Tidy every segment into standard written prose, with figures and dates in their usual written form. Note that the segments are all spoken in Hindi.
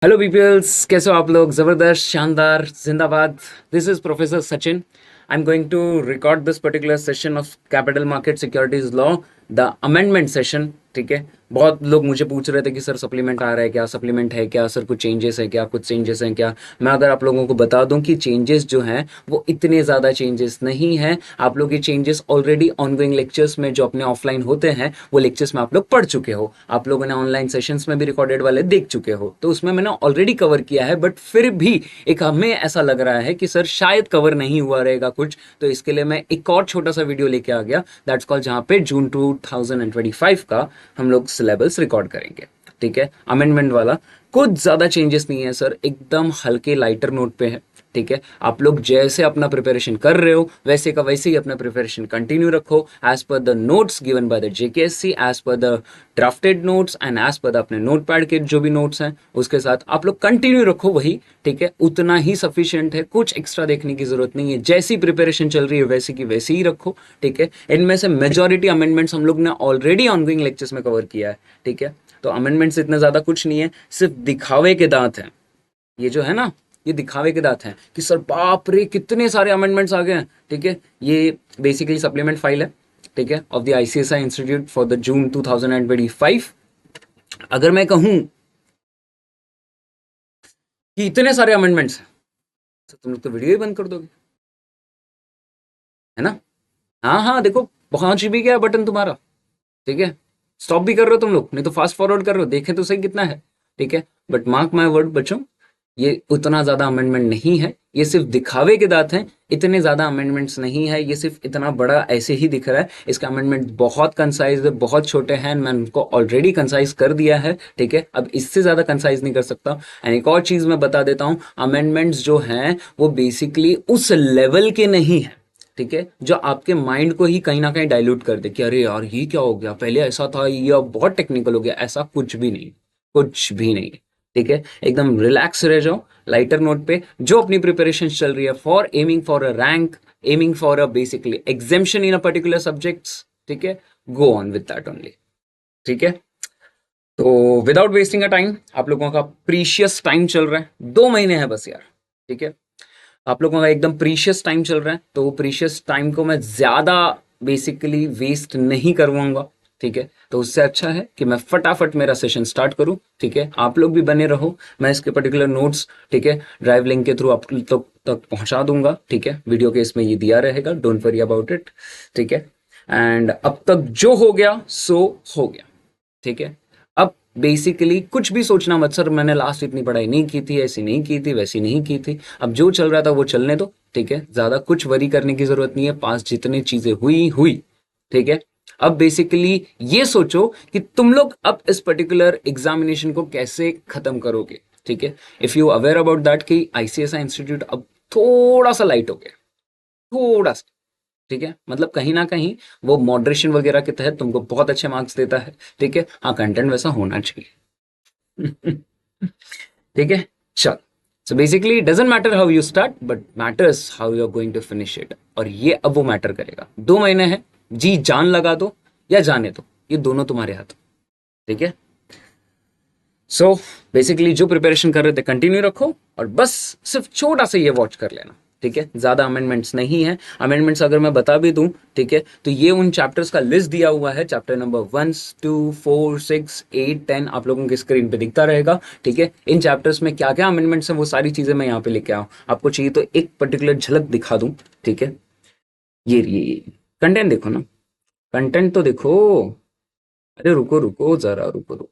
हेलो पीपल्स, कैसे हो आप लोग? ज़बरदस्त, शानदार, जिंदाबाद। This is professor Sachin. I am going to record this particular session of capital market securities law, the amendment session. ठीक है। बहुत लोग मुझे पूछ रहे थे कि सर सप्लीमेंट आ रहा है क्या, सप्लीमेंट है क्या सर, कुछ चेंजेस है क्या, कुछ चेंजेस हैं क्या। मैं अगर आप लोगों को बता दूं कि चेंजेस जो हैं वो इतने ज़्यादा चेंजेस नहीं हैं। आप लोग ये चेंजेस ऑलरेडी ऑनगोइंग लेक्चर्स में जो अपने ऑफलाइन होते हैं वो लेक्चर्स में आप लोग पढ़ चुके हो। आप लोगों ने ऑनलाइन सेशंस में भी रिकॉर्डेड वाले देख चुके हो, तो उसमें मैंने ऑलरेडी कवर किया है। बट फिर भी एक हमें ऐसा लग रहा है कि सर शायद कवर नहीं हुआ रहेगा कुछ, तो इसके लिए मैं एक और छोटा सा वीडियो लेके आ गया, दैट्स कॉल, जहाँ पे जून 2025 का हम लोग सिलेबस रिकॉर्ड करेंगे। ठीक है। अमेंडमेंट वाला कुछ ज्यादा चेंजेस नहीं है सर, एकदम हल्के लाइटर नोट पे है। ठीक है। आप लोग जैसे अपना प्रिपरेशन कर रहे हो वैसे का वैसे ही अपना प्रिपरेशन कंटिन्यू रखो, as per the notes given by the JKSC, as per the drafted notes and as per the अपने नोट पैड के जो भी नोट्स हैं उसके साथ आप लोग कंटिन्यू रखो वही। ठीक है। उतना ही सफिशिएंट है, कुछ एक्स्ट्रा देखने की जरूरत नहीं है, जैसी प्रिपरेशन चल रही है वैसी की वैसी ही रखो। ठीक है। इनमें से मेजॉरिटी अमेंडमेंट्स हम लोग ने ऑलरेडी ऑनगोइंग लेक्चर्स में कवर किया है। ठीक है। तो अमेंडमेंट्स इतना ज्यादा कुछ नहीं है, सिर्फ दिखावे के दांत हैं। ये जो है ना, ये दिखावे के दांत हैं कि सर बाप रे कितने सारे अमेंडमेंट्स आ गए हैं। ठीक है। ये बेसिकली सप्लीमेंट फाइल है। ठीक है। Of the ICSI institute for the June 2025। अगर मैं कहूं कि इतने सारे अमेंडमेंट्स हैं तो तुम लोग तो वीडियो ही बंद कर दोगे, है ना? हाँ हाँ, देखो पहुंच भी गया बटन तुम्हारा। ठीक है। स्टॉप भी कर रहे हो तुम लोग, नहीं तो फास्ट फॉरवर्ड कर रहे हो, देखें तो सही कितना है। ठीक है। बट मार्क माय वर्ड बच्चों, ये उतना ज्यादा अमेंडमेंट नहीं है, ये सिर्फ दिखावे के दांत हैं। इतने ज्यादा अमेंडमेंट्स नहीं है, ये सिर्फ इतना बड़ा ऐसे ही दिख रहा है। इसका अमेंडमेंट बहुत कंसाइज है, बहुत छोटे हैं, मैं उनको ऑलरेडी कंसाइज कर दिया है। ठीक है। अब इससे ज्यादा कंसाइज नहीं कर सकता। एंड एक और चीज मैं बता देता हूँ, अमेंडमेंट्स जो हैं वो बेसिकली उस लेवल के नहीं है। ठीक है। जो आपके माइंड को ही कहीं ना कहीं डाइल्यूट कर दे कि अरे यार ये क्या हो गया, पहले ऐसा था, ये अब बहुत टेक्निकल हो गया, ऐसा कुछ भी नहीं, कुछ भी नहीं। ठीक है। एकदम रिलैक्स रह जाओ, लाइटर नोट पे जो अपनी प्रिपरेशन चल रही है for aiming for a rank, aiming for a basically exemption in a particular subjects. ठीक है। Go on with that only. ठीक है। तो विदाउट वेस्टिंग अ टाइम, आप लोगों का प्रीशियस टाइम चल रहा है, 2 महीने हैं बस यार। ठीक है। आप लोगों का एकदम प्रीशियस टाइम चल रहा है, तो वो प्रीशियस टाइम को मैं ज़्यादा बेसिकली वेस्ट नहीं करवाऊंगा। ठीक है। तो उससे अच्छा है कि मैं फटाफट मेरा सेशन स्टार्ट करूं। ठीक है। आप लोग भी बने रहो, मैं इसके पर्टिकुलर नोट्स, ठीक है, ड्राइव लिंक के थ्रू आप तक पहुंचा दूंगा। ठीक है। वीडियो के इसमें ये दिया रहेगा, डोंट वरी अबाउट इट। ठीक है। एंड अब तक जो हो गया सो हो गया। ठीक है। अब बेसिकली कुछ भी सोचना मत सर, मैंने लास्ट इतनी पढ़ाई नहीं की थी, ऐसी नहीं की थी, वैसी नहीं की थी। अब जो चल रहा था वो चलने दो। ठीक है। ज्यादा कुछ वरी करने की जरूरत नहीं है, पास जितनी चीजें हुई हुई। ठीक है। अब बेसिकली ये सोचो कि तुम लोग अब इस पर्टिकुलर एग्जामिनेशन को कैसे खत्म करोगे। ठीक है। If you aware about that कि आईसीएसआई इंस्टीट्यूट अब थोड़ा सा लाइट हो गया, थोड़ा सा। ठीक है। मतलब कहीं ना कहीं वो मॉडरेशन वगैरह के तहत तुमको बहुत अच्छे मार्क्स देता है। ठीक है। हाँ, कंटेंट वैसा होना चाहिए। ठीक है। चल, so basically doesn't matter how you start but matters how you are going to finish it, और ये अब वो मैटर करेगा। 2 महीने हैं, जी जान लगा दो या जाने दो, ये दोनों तुम्हारे हाथ। ठीक है। सो बेसिकली जो प्रिपरेशन कर रहे थे कंटिन्यू रखो, और बस सिर्फ छोटा सा ये वॉच कर लेना। ठीक है। ज्यादा अमेंडमेंट्स नहीं है। अमेंडमेंट्स अगर मैं बता भी दूं, ठीक है, तो ये उन चैप्टर्स का लिस्ट दिया हुआ है, चैप्टर नंबर 1, 2, 4, 6, 8, 10 आप लोगों की स्क्रीन पे दिखता रहेगा। ठीक है। इन चैप्टर्स में क्या क्या अमेंडमेंट्स हैं वो सारी चीजें मैं यहाँ पे लेके आऊँ, आपको चाहिए तो एक पर्टिकुलर झलक दिखा दूं। ठीक है। ये कंटेंट देखो ना, कंटेंट तो देखो। अरे रुको रुको जरा, रुको रुको।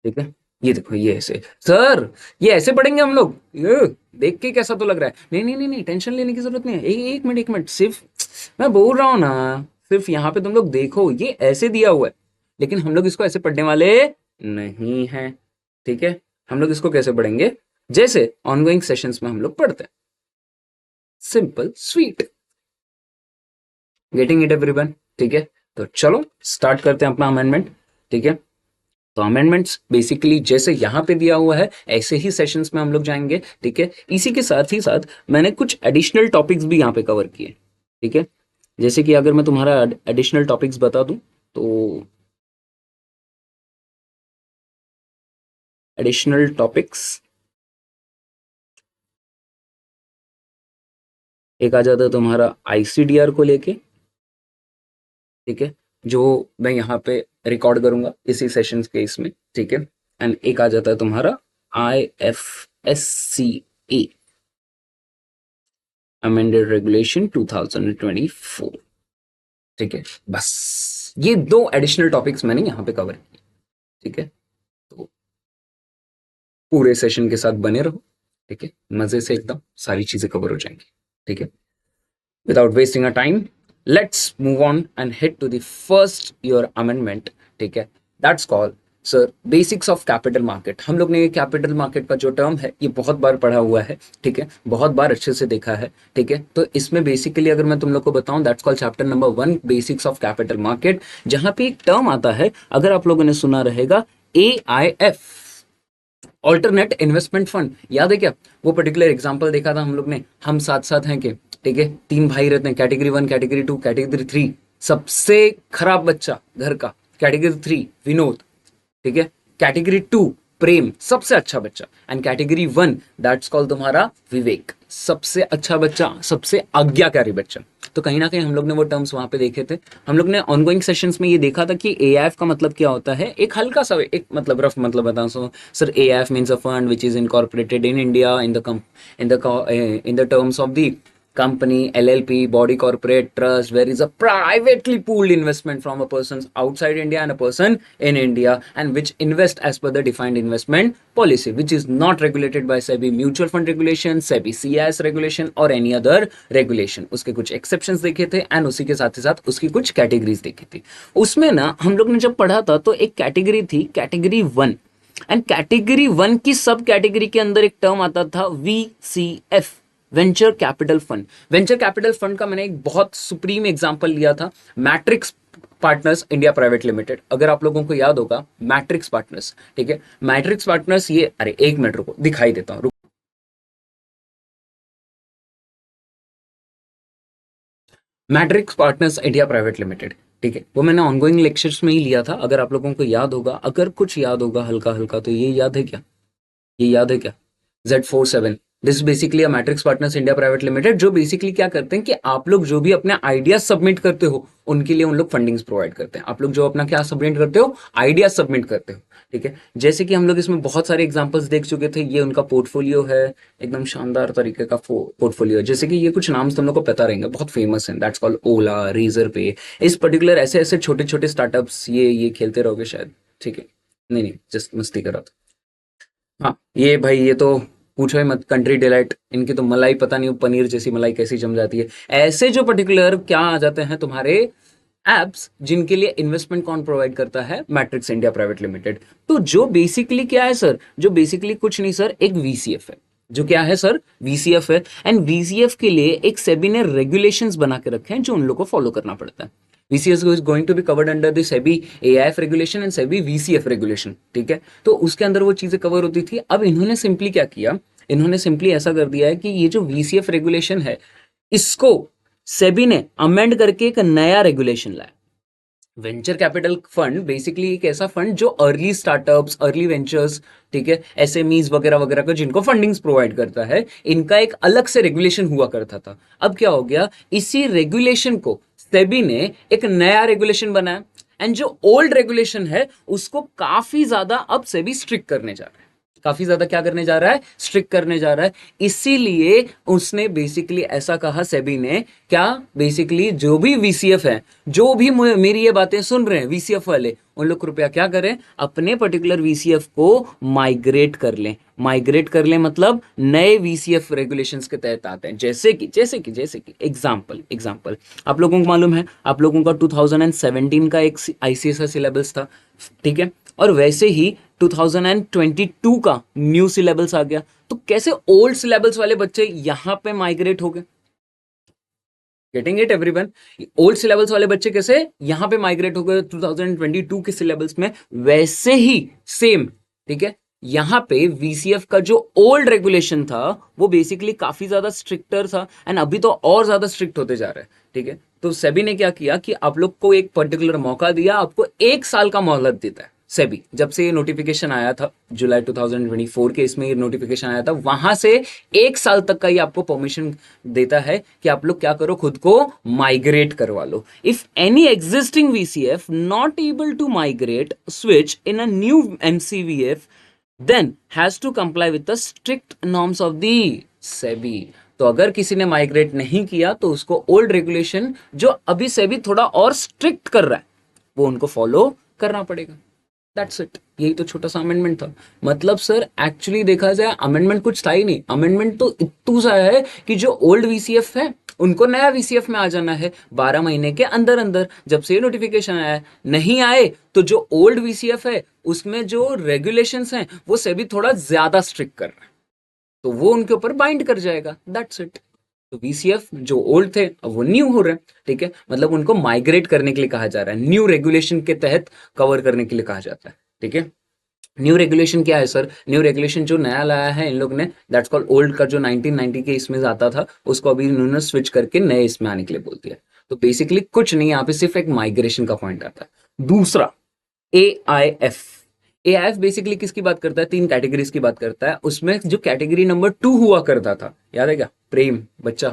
ठीक है। ये देखो, ये ऐसे सर, ये ऐसे पढ़ेंगे हम लोग, ये देख के कैसा तो लग रहा है। नहीं नहीं नहीं नहीं, टेंशन लेने की जरूरत नहीं है। एक मिनट, एक मिनट, सिर्फ मैं बोल रहा हूँ ना, सिर्फ यहाँ पे तुम लोग देखो, ये ऐसे दिया हुआ है, लेकिन हम लोग इसको ऐसे पढ़ने वाले नहीं हैं। ठीक है। हम लोग इसको कैसे पढ़ेंगे, जैसे ऑनगोइंग सेशंस में हम लोग पढ़ते हैं, simple sweet. Getting it everyone? ठीक है। तो चलो स्टार्ट करते हैं अपना अमेंडमेंट। ठीक है। तो अमेंडमेंट्स बेसिकली जैसे यहाँ पे दिया हुआ है ऐसे ही सेशंस में हम लोग जाएंगे। ठीक है। इसी के साथ ही साथ मैंने कुछ एडिशनल टॉपिक्स भी यहाँ पे कवर किए। ठीक है। जैसे कि अगर मैं तुम्हारा एडिशनल टॉपिक्स बता दूं, तो एडिशनल टॉपिक्स, एक आ जाता है तुम्हारा आईसीडीआर को लेके, ठीक है, जो मैं यहाँ पे रिकॉर्ड करूंगा इसी सेशन के इसमें, ठीक है। एंड एक आ जाता है तुम्हारा IFSCA, अमेंडेड रेगुलेशन 2024, ठीक है। बस ये दो एडिशनल टॉपिक्स मैंने यहाँ पे कवर किए, ठीक है। तो पूरे सेशन के साथ बने रहो, ठीक है, मजे से एकदम सारी चीजें कवर हो जाएंगी, ठीक है। Without wasting our time, let's move on and head to the first your amendment, ठीक है। That's called sir basics of capital market. हम लोग ने ये कैपिटल मार्केट का जो टर्म है ये बहुत बार पढ़ा हुआ है, ठीक है, बहुत बार अच्छे से देखा है, ठीक है। तो इसमें बेसिकली अगर मैं तुम लोग को बताऊं, that's called chapter number 1 basics of capital market, जहां पे एक टर्म आता है, अगर आप लोगों ने सुना रहेगा, AIF, ऑल्टरनेट इन्वेस्टमेंट फंड। याद है क्या वो पर्टिकुलर एग्जांपल देखा था हम लोग ने, हम साथ साथ हैं कि, ठीक है, 3 भाई रहते हैं, कैटेगरी 1, कैटेगरी 2, कैटेगरी 3, सबसे खराब बच्चा घर का कैटेगरी 3 विनोद, ठीक है, कैटेगरी 2 प्रेम सबसे अच्छा बच्चा, एंड कैटेगरी 1 दैट्स कॉल्ड तुम्हारा विवेक, सबसे अच्छा बच्चा, सबसे आज्ञाकारी बच्चा। तो कहीं ना कहीं हम लोग ने वो टर्म्स वहां पे देखे थे। हम लोग ने ऑनगोइंग सेशंस में ये देखा था कि AIF का मतलब क्या होता है, एक हल्का सा एक मतलब रफ मतलब बता sir, AIF means a fund which is incorporated in India in the terms of the company, LLP, body corporate, trust, where is a privately pooled investment from a person outside India and a person in India, and which invest as per the defined investment policy, which is not regulated by SEBI mutual fund regulation, SEBI CIS regulation or any other regulation। उसके कुछ exceptions देखे थे एंड उसी के साथ ही साथ उसकी कुछ कैटेगरीज देखी थी। उसमें ना हम लोग ने जब पढ़ा था तो एक कैटेगरी थी कैटेगरी 1, एंड कैटेगरी 1 की सब कैटेगरी के अंदर एक टर्म आता था VCF, venture capital fund. Venture capital fund का मैंने एक बहुत सुप्रीम एग्जांपल लिया था, matrix partners India private limited. अगर आप लोगों को याद होगा मैट्रिक्स पार्टनर्स, ठीक है, मैट्रिक्स पार्टनर्स ये, अरे एक मिनट रुको दिखाई देता हूं, matrix partners India private limited, ठीक है, वो मैंने ऑनगोइंग लेक्चर्स में ही लिया था। अगर आप लोगों को याद होगा, अगर कुछ याद होगा हल्का हल्का, तो ये याद है क्या, ये याद है क्या, Z47, this basically a matrix partners India private limited, जो बेसिकली क्या करते हैं कि आप लोग जो भी अपने आइडिया सबमिट करते हो उनके लिए उन लोग फंडिंग्स प्रोवाइड करते हैं। आप लोग जो अपना क्या सबमिट करते हो, आइडिया सबमिट करते हो, ठीक है। जैसे कि हम लोग इसमें बहुत सारे एग्जांपल्स देख चुके थे, ये उनका पोर्टफोलियो है, एकदम शानदार तरीके का पोर्टफोलियो है। जैसे कि ये कुछ नाम तुम लोग को पता रहेंगे, बहुत फेमस है, दैट्स कॉल्ड ओला, रेजर पे, इस पर्टिकुलर ऐसे ऐसे छोटे छोटे स्टार्टअप्स, ये खेलते रहोगे शायद, ठीक है, नहीं नहीं जस्ट मस्ती कर रहा था। हाँ ये भाई, ये तो पूछो ही मत, कंट्री डिलाइट, इनकी तो मलाई पता नहीं पनीर जैसी मलाई कैसी जम जाती है। ऐसे जो पर्टिकुलर क्या आ जाते हैं तुम्हारे एप्स, जिनके लिए इन्वेस्टमेंट कौन प्रोवाइड करता है, मैट्रिक्स इंडिया प्राइवेट लिमिटेड। तो जो बेसिकली क्या है सर, जो बेसिकली कुछ नहीं सर, एक VCF है, जो क्या है सर, VCF है। एंड VCF के लिए एक सेबी ने रेगुलेशंस बना के रखे हैं जो उन लोग को फॉलो करना पड़ता है। VCS is going to be covered under the SEBI AIF regulation and SEBI VCF regulation, ठीक है। तो उसके अंदर वो चीजें कवर होती थी। अब इन्होंने सिंपली क्या किया, इन्होंने सिंपली ऐसा कर दिया है कि ये जो VCF रेगुलेशन है, इसको सेबी ने अमेंड करके एक नया रेगुलेशन लाया। वेंचर कैपिटल फंड बेसिकली एक ऐसा फंड जो अर्ली स्टार्टअप्स, अर्ली वेंचर्स, ठीक है, SMEs वगैरह वगैरह को जिनको फंडिंग्स प्रोवाइड करता है, इनका एक अलग से रेगुलेशन हुआ करता था। अब क्या हो गया, इसी रेगुलेशन को सेबी ने एक नया रेगुलेशन बनाया, एंड जो ओल्ड रेगुलेशन है उसको काफी ज्यादा अब सेबी स्ट्रिक्ट करने जा रहा है, काफी ज्यादा क्या करने जा रहा है, स्ट्रिक्ट करने जा रहा है। इसीलिए उसने बेसिकली ऐसा कहा सेबी ने, क्या बेसिकली जो भी VCF है, जो भी मेरी ये बातें सुन रहे हैं VCF वाले, उन लोग कृपया क्या करें, अपने पर्टिकुलर VCF को माइग्रेट कर लें। माइग्रेट कर लें मतलब नए VCF रेगुलेशंस के तहत आते हैं। जैसे कि एग्जांपल आप लोगों को मालूम है, आप लोगों का 2017 का एक ICSI सिलेबस था, ठीक है, और वैसे ही 2022 का न्यू सिलेबस आ गया। तो कैसे ओल्ड सिलेबस वाले बच्चे यहां पे माइग्रेट हो गए, getting it everyone, old syllabus वाले बच्चे कैसे यहां पे माइग्रेट हो गए 2022 के सिलेबस में, वैसे ही सेम, ठीक है, यहां पे VCF का जो ओल्ड रेगुलेशन था वो बेसिकली काफी ज्यादा स्ट्रिक्टर था, एंड अभी तो और ज्यादा स्ट्रिक्ट होते जा रहा है, ठीक है। तो सेबी ने क्या किया कि आप लोग को एक पर्टिकुलर मौका दिया, आपको 1 साल का मोहलत देता है, सेबी जब से ये नोटिफिकेशन आया था जुलाई 2024 के, इसमें ये नोटिफिकेशन आया था, वहां से 1 साल तक का ये आपको परमिशन देता है कि आप लोग क्या करो, खुद को माइग्रेट करवा लो. If any existing VCF not able to migrate switch in a new MCVF then has to comply with the strict norms of the SEBI. तो अगर किसी ने माइग्रेट नहीं किया तो उसको ओल्ड रेगुलेशन जो अभी सेबी थोड़ा और स्ट्रिक्ट कर रहा है वो उनको फॉलो करना पड़ेगा. That's it. यही तो छोटा सा अमेंडमेंट था. मतलब सर एक्चुअली देखा जाए अमेंडमेंट कुछ था ही नहीं. अमेंडमेंट तो इतू सा है कि जो ओल्ड वीसीएफ है उनको नया वीसीएफ में आ जाना है 12 महीने के अंदर अंदर. जब से नोटिफिकेशन आया है, नहीं आए तो जो ओल्ड वीसीएफ है उसमें जो रेगुलेशंस हैं वो सेबी थोड़ा ज्यादा स्ट्रिक्ट कर रहा है, तो वो उनके ऊपर बाइंड कर जाएगा. That's it. तो वीसीएफ जो ओल्ड थे अब वो न्यू हो रहे हैं. ठीक है, मतलब उनको माइग्रेट करने के लिए कहा जा रहा है, न्यू रेगुलेशन के तहत कवर करने के लिए कहा जाता है. ठीक है, न्यू रेगुलेशन क्या है सर? न्यू रेगुलेशन जो नया लाया है इन लोग ने, दैट्स कॉल्ड ओल्ड का जो 1990 के इसमें आता था उसको अभी इन्होंने स्विच करके नए इसमें आने के लिए बोल दिया. तो बेसिकली कुछ नहीं, यहाँ पे सिर्फ एक माइग्रेशन का पॉइंट आता है. दूसरा AIF. AIF बेसिकली किसकी बात करता है? 3 कैटेगरीज की बात करता है. उसमें जो कैटेगरी नंबर 2 हुआ करता था, याद है क्या? प्रेम बच्चा,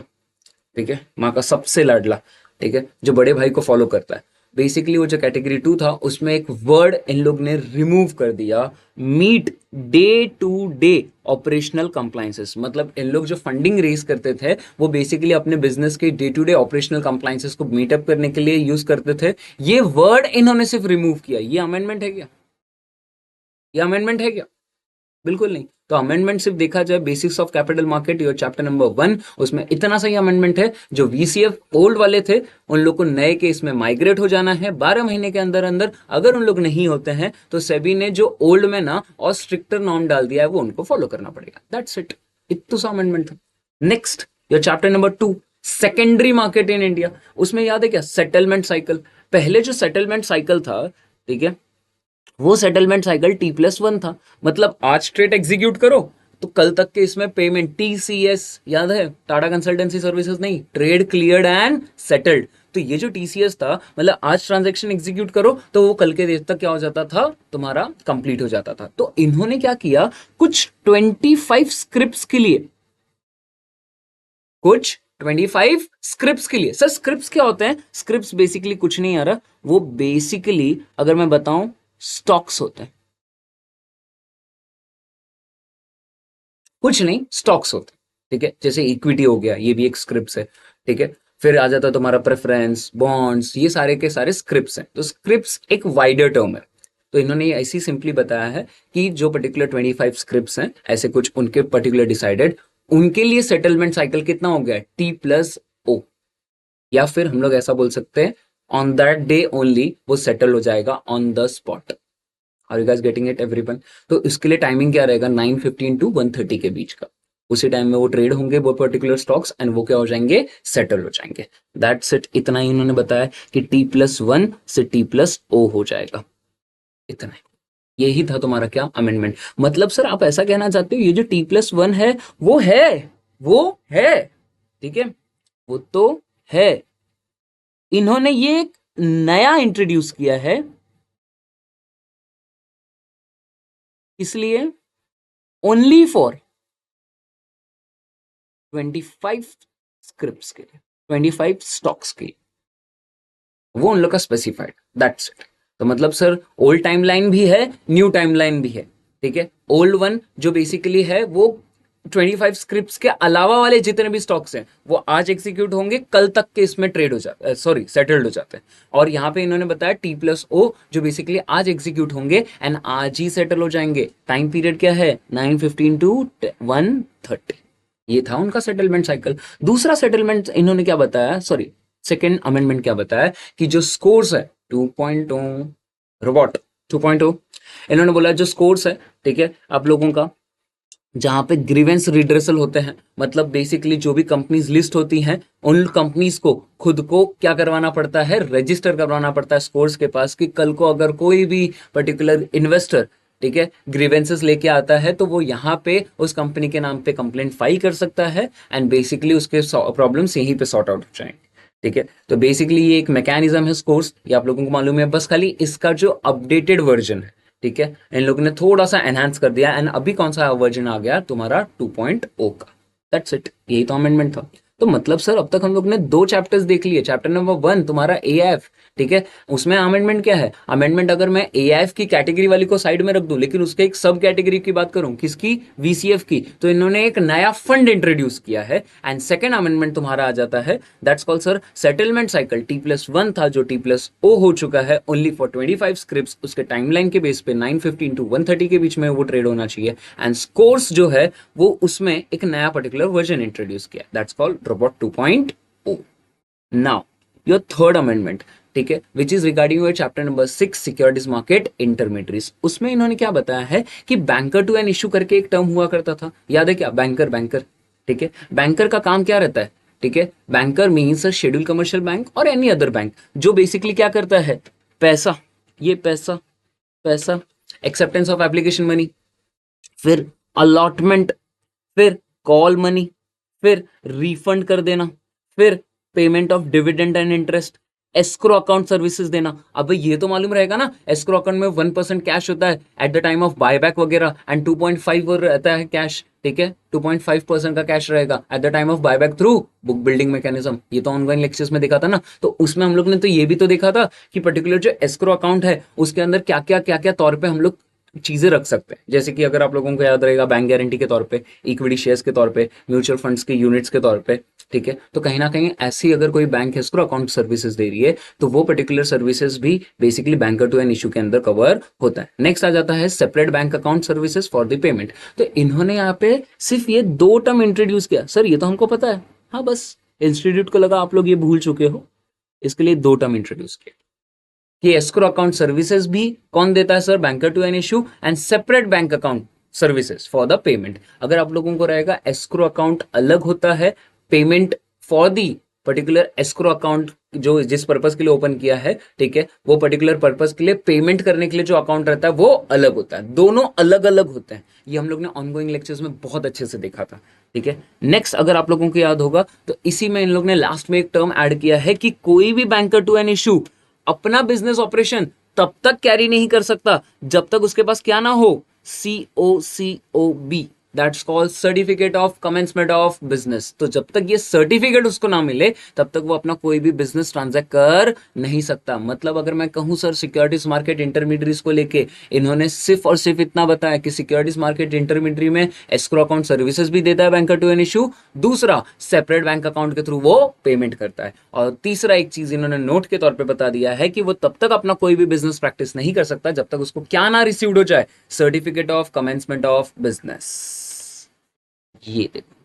ठीक है, माँ का सबसे लाडला, ठीक है, जो बड़े भाई को फॉलो करता है. बेसिकली वो जो कैटेगरी 2 था उसमें एक वर्ड इन लोग ने रिमूव कर दिया, meet day to day operational compliances. मतलब इन लोग जो फंडिंग रेज करते थे वो बेसिकली अपने बिजनेस के day to day operational compliances को मीटअप करने के लिए यूज करते थे. ये वर्ड इन्होंने सिर्फ रिमूव किया. ये अमेंडमेंट है क्या? ये अमेंडमेंट है क्या? बिल्कुल नहीं. तो अमेंडमेंट सिर्फ देखा जाए basics of capital market, your chapter number 1, उसमें इतना सा ही अमेंडमेंट है. जो वीसीएफ ओल्ड वाले थे उन लोग को नए के इसमें माइग्रेट हो जाना है 12 महीने के अंदर अंदर. अगर उन लोग नहीं होते हैं तो सेबी ने जो ओल्ड में ना और स्ट्रिक्टर नॉर्म डाल दिया है वो उनको फॉलो करना पड़ेगा. That's it. इतना सा अमेंडमेंट था. Next your chapter number 2, secondary market in India. उसमें याद है क्या? Settlement cycle. पहले जो सेटलमेंट साइकिल था, ठीक है, वो सेटलमेंट साइकिल T+1 था. मतलब आज ट्रेड एग्जीक्यूट करो तो कल तक के इसमें पेमेंट, TCS याद है, टाटा कंसल्टेंसी सर्विसेज नहीं, ट्रेड क्लियर्ड एंड सेटल्ड. तो ये जो TCS था, मतलब आज ट्रांजैक्शन एग्जीक्यूट करो तो वो कल के दिन तक क्या हो जाता था, तुम्हारा कंप्लीट हो जाता था. तो इन्होंने क्या किया, कुछ 25 स्क्रिप्ट्स के लिए, कुछ 25 स्क्रिप्ट्स के लिए. सर स्क्रिप्ट्स क्या होते हैं? स्क्रिप्ट्स बेसिकली कुछ नहीं आ रहा, वो बेसिकली अगर मैं बताऊं स्टॉक्स होते हैं. कुछ नहीं, स्टॉक्स होते हैं. ठीक है, जैसे इक्विटी हो गया, ये भी एक स्क्रिप्ट है. ठीक है, फिर आ जाता है तुम्हारा प्रेफरेंस, बॉन्ड्स, ये सारे के सारे स्क्रिप्ट्स हैं. तो स्क्रिप्ट्स एक वाइडर टर्म है. तो इन्होंने ये ऐसी सिंपली बताया है कि जो पर्टिकुलर 25 स्क्रिप्ट्स हैं, ऐसे कुछ उनके पर्टिकुलर डिसाइडेड, उनके लिए सेटलमेंट साइकिल कितना हो गया, T+O. या फिर हम लोग ऐसा बोल सकते हैं ऑन दैट डे ओनली वो सेटल हो जाएगा on the spot. Are you guys getting it everyone? तो इसके लिए टाइमिंग क्या रहेगा, 9:15 to 1:30 के बीच का. उसी टाइम में वो ट्रेड होंगे वो पर्टिकुलर स्टॉक्स एंड वो क्या हो जाएंगे, सेटल हो जाएंगे. That's it. इतना ही उन्होंने बताया कि T+1 से T+O हो जाएगा. इतना ही. यही था तुम्हारा क्या, अमेंडमेंट. मतलब सर आप ऐसा कहना चाहते हो ये जो T+1 है वो है, वो है, ठीक है, वो तो है. इन्होंने ये एक नया इंट्रोड्यूस किया है, इसलिए ओनली फॉर 25 स्क्रिप्ट्स के लिए, 25 स्टॉक्स के लिए, वो उन लोग का स्पेसिफाइड. That's it. तो मतलब सर ओल्ड टाइमलाइन भी है, न्यू टाइमलाइन भी है. ठीक है, ओल्ड वन जो बेसिकली है वो 25 स्क्रिप्ट्स के अलावा वाले जितने भी स्टॉक्स हैं वो आज एग्जीक्यूट होंगे, कल तक के इसमें ट्रेड हो जाते हैं, सॉरी सेटल्ड हो जाते हैं. और यहाँ पे इन्होंने बताया T+O जो बेसिकली आज एग्जीक्यूट होंगे एंड आज ही सेटल हो जाएंगे. टाइम पीरियड क्या है, 9:15 to 1:30. ये था उनका सेटलमेंट साइकिल. दूसरा सेटलमेंट इन्होंने क्या बताया, सॉरी सेकेंड अमेंडमेंट क्या बताया कि जो स्कोर्स है 2.0 रोबोट 2.0, इन्होंने बोला जो स्कोर्स है, ठीक है, आप लोगों का जहां पे ग्रीवेंस रिड्रेसल होते हैं, मतलब बेसिकली जो भी कंपनीज लिस्ट होती हैं उन कंपनीज को खुद को क्या करवाना पड़ता है, रजिस्टर करवाना पड़ता है स्कोर्स के पास, कि कल को अगर कोई भी पर्टिकुलर इन्वेस्टर, ठीक है, ग्रीवेंसेस लेके आता है तो वो यहाँ पे उस कंपनी के नाम पे कंप्लेंट फाइल कर सकता है एंड बेसिकली उसके प्रॉब्लम्स यहीं पे सॉर्ट आउट हो जाएंगे. ठीक है, तो बेसिकली ये एक मैकेनिज्म है स्कोर्स, ये आप लोगों को मालूम है. बस खाली इसका जो अपडेटेड वर्जन है ठीक है, इन लोगों ने थोड़ा सा एनहांस कर दिया एंड अभी कौन सा वर्जन आ गया तुम्हारा 2.0 का। दैट्स इट, यही तो अमेंडमेंट था। तो मतलब सर अब तक हम लोग ने 2 चैप्टर्स देख लिए। चैप्टर नंबर 1 तुम्हारा एआईएफ, ठीक है, उसमें अमेंडमेंट क्या है? अमेंडमेंट अगर मैं एआईएफ की कैटेगरी वाली को साइड में रख दूं, लेकिन उसके एक सब कैटेगरी की बात करूं, किसकी? वीसीएफ की, तो इन्होंने एक नया फंड इंट्रोड्यूस किया है। एंड सेकंड अमेंडमेंट तुम्हारा आ जाता है, that's called sir settlement cycle. T+1 था जो T+O हो चुका है ओनली फॉर 25 स्क्रिप्ट, उसके टाइमलाइन के बेस पे 9:15 to 1:30 के बीच में वो ट्रेड होना चाहिए। एंड स्कोर्स जो है वो उसमें एक नया पर्टिकुलर वर्जन इंट्रोड्यूस किया, that's called robot 2.0। Now your third amendment, ठीक है, which is regarding your chapter number 6 securities market intermediates. उसमें इन्होंने क्या बताया है कि बैंकर टू एन इश्यू करके एक टर्म हुआ करता था, याद है क्या? बैंकर, बैंकर, ठीक है, बैंकर का काम क्या रहता है? ठीक है, बैंकर मीन्स अ शेड्यूल कमर्शियल बैंक और एनी अदर बैंक जो बेसिकली क्या करता है? पैसा, ये पैसा, पैसा, एक्सेप्टेंस ऑफ एप्लीकेशन मनी, फिर अलॉटमेंट, फिर कॉल मनी, फिर रिफंड कर देना, फिर payment of dividend and interest, escrow account services देना। अब ये तो मालूम रहेगा ना, एस्क्रो अकाउंट में 1% कैश होता है at the time of buyback वगैरह एंड 2.5 रहता है कैश, ठीक है, 2.5% का कैश रहेगा at the time of buyback through book building mechanism. ये तो ऑनगोइंग लेक्चर्स में देखा था ना। तो उसमें हम लोग ने तो ये भी तो देखा था कि पर्टिकुलर जो एस्क्रो अकाउंट है उसके अंदर क्या क्या तौर पे हम लोग चीजें रख सकते हैं। जैसे कि अगर आप लोगों को याद रहेगा, बैंक गारंटी के तौर पे, इक्विटी शेयर्स के तौर पे, म्यूचुअल फंड्स के यूनिट्स के तौर पे, ठीक है। तो कहीं ना कहीं ऐसी अगर कोई बैंक एस्क्रो अकाउंट सर्विसेज दे रही है तो वो पर्टिकुलर सर्विसेज भी basically banker to an issue के अंदर कवर होता है। नेक्स्ट आ जाता है separate bank account services for the payment. तो इन्होंने यहाँ पे सिर्फ ये 2 टर्म इंट्रोड्यूस किया। सर ये तो हमको पता है, हाँ, बस इंस्टीट्यूट को लगा आप लोग ये भूल चुके हो, इसके लिए 2 टर्म इंट्रोड्यूस किया कि एस्क्रो अकाउंट सर्विसेज भी कौन देता है? Sir banker to an issue and separate bank account services for the payment. अगर आप लोगों को रहेगा एस्क्रो अकाउंट अलग होता है, payment for the particular escrow account जो जिस पर्पस के लिए ओपन किया है, ठीक है, वो पर्टिकुलर पर्पस के लिए पेमेंट करने के लिए जो अकाउंट रहता है वो अलग होता है। दोनों अलग अलग होते हैं। ये हम लोग ने ऑनगोइंग लेक्चर्स में बहुत अच्छे से देखा था, ठीक है। नेक्स्ट अगर आप लोगों को याद होगा तो इसी में इन लोग ने लास्ट में एक टर्म ऐड किया है कि कोई भी बैंकर टू एन इशू अपना बिजनेस ऑपरेशन तब तक कैरी नहीं कर सकता जब तक उसके पास क्या ना हो? COCOB, that's called certificate of commencement of business. तो जब तक ये सर्टिफिकेट उसको ना मिले तब तक वो अपना कोई भी बिजनेस ट्रांजैक्ट कर नहीं सकता। मतलब अगर मैं कहूं सर सिक्योरिटीज मार्केट इंटरमीडिएट्स को लेके इन्होंने सिर्फ और सिर्फ इतना बताया कि सिक्योरिटीज मार्केट इंटरमीडिएट में एस्क्रो अकाउंट सर्विसेज भी देता है बैंकर टू एन इशू, दूसरा सेपरेट बैंक अकाउंट के थ्रू वो पेमेंट करता है, और तीसरा एक चीज इन्होंने नोट के तौर पे बता दिया है कि वो तब तक अपना कोई भी बिजनेस प्रैक्टिस नहीं कर सकता जब तक उसको क्या ना रिसीव्ड हो जाए? Certificate of commencement of business. ये देखो,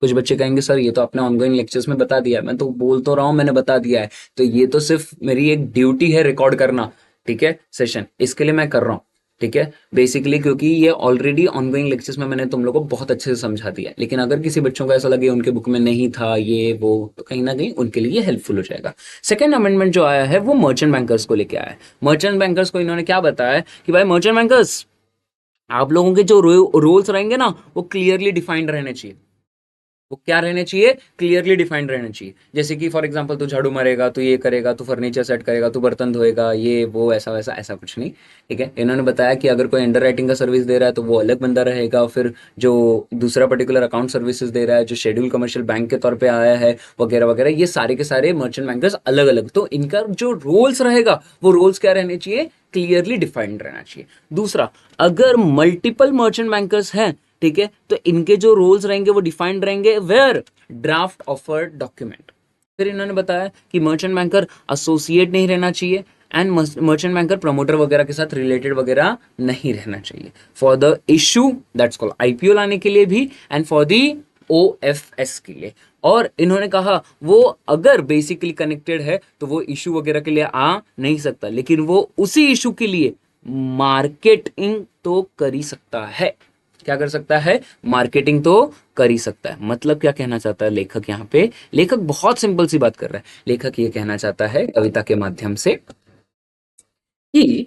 कुछ बच्चे कहेंगे सर ये तो आपने ऑनगोइंग लेक्चर्स में बता दिया है। मैं तो बोल तो रहा हूं मैंने बता दिया है, तो ये तो सिर्फ मेरी एक ड्यूटी है रिकॉर्ड करना, ठीक है, सेशन, इसके लिए मैं कर रहा हूं, ठीक है, बेसिकली क्योंकि ये ऑलरेडी ऑनगोइंग लेक्चर्स में मैंने तुम लोगों को बहुत अच्छे से समझा दिया है। लेकिन अगर किसी बच्चों को ऐसा लगे उनके बुक में नहीं था ये वो, तो कहीं ना कहीं उनके लिए हेल्पफुल हो जाएगा। सेकेंड अमेंडमेंट जो आया है वो मर्चेंट बैंकर्स को लेके आया है। मर्चेंट बैंकर्स को इन्होंने क्या बताया कि भाई मर्चेंट बैंकर्स आप लोगों के जो रोल्स रहेंगे ना वो क्लियरली डिफाइंड रहने चाहिए। वो क्या रहने चाहिए? क्लियरली डिफाइंड रहना चाहिए। जैसे कि फॉर एग्जांपल तू झाड़ू मारेगा, तू ये करेगा, तू फर्नीचर सेट करेगा, तू बर्तन धोएगा, ये वो ऐसा वैसा, ऐसा कुछ नहीं, ठीक है। इन्होंने बताया कि अगर कोई अंडर राइटिंग का सर्विस दे रहा है तो वो अलग बंदा रहेगा, फिर जो दूसरा पर्टिकुलर अकाउंट सर्विसेज दे रहा है जो शेड्यूल कमर्शियल बैंक के तौर पर आया है वगैरह वगैरह, ये सारे के सारे मर्चेंट बैंकर्स अलग अलग। तो इनका जो रोल्स रहेगा वो रोल्स क्या रहने चाहिए? क्लियरली डिफाइंड रहना चाहिए। दूसरा, अगर मल्टीपल मर्चेंट बैंकर्स हैं, ठीक है, तो इनके जो रोल्स रहेंगे वो डिफाइंड रहेंगे वेयर ड्राफ्ट ऑफर डॉक्यूमेंट। फिर इन्होंने बताया कि मर्चेंट बैंकर एसोसिएट नहीं रहना चाहिए एंड मर्चेंट बैंकर प्रमोटर वगैरह के साथ रिलेटेड वगैरह नहीं रहना चाहिए for the issue that's called IPO लाने के लिए भी एंड फॉर दी OFS के लिए। और इन्होंने कहा वो अगर बेसिकली कनेक्टेड है तो वो इशू वगैरह के लिए आ नहीं सकता, लेकिन वो उसी इशू के लिए मार्केटिंग तो कर ही सकता है। क्या कर सकता है? मार्केटिंग तो कर ही सकता है। मतलब क्या कहना चाहता है लेखक यहाँ पे? लेखक बहुत सिंपल सी बात कर रहा है। लेखक ये कहना चाहता है कविता के माध्यम से कि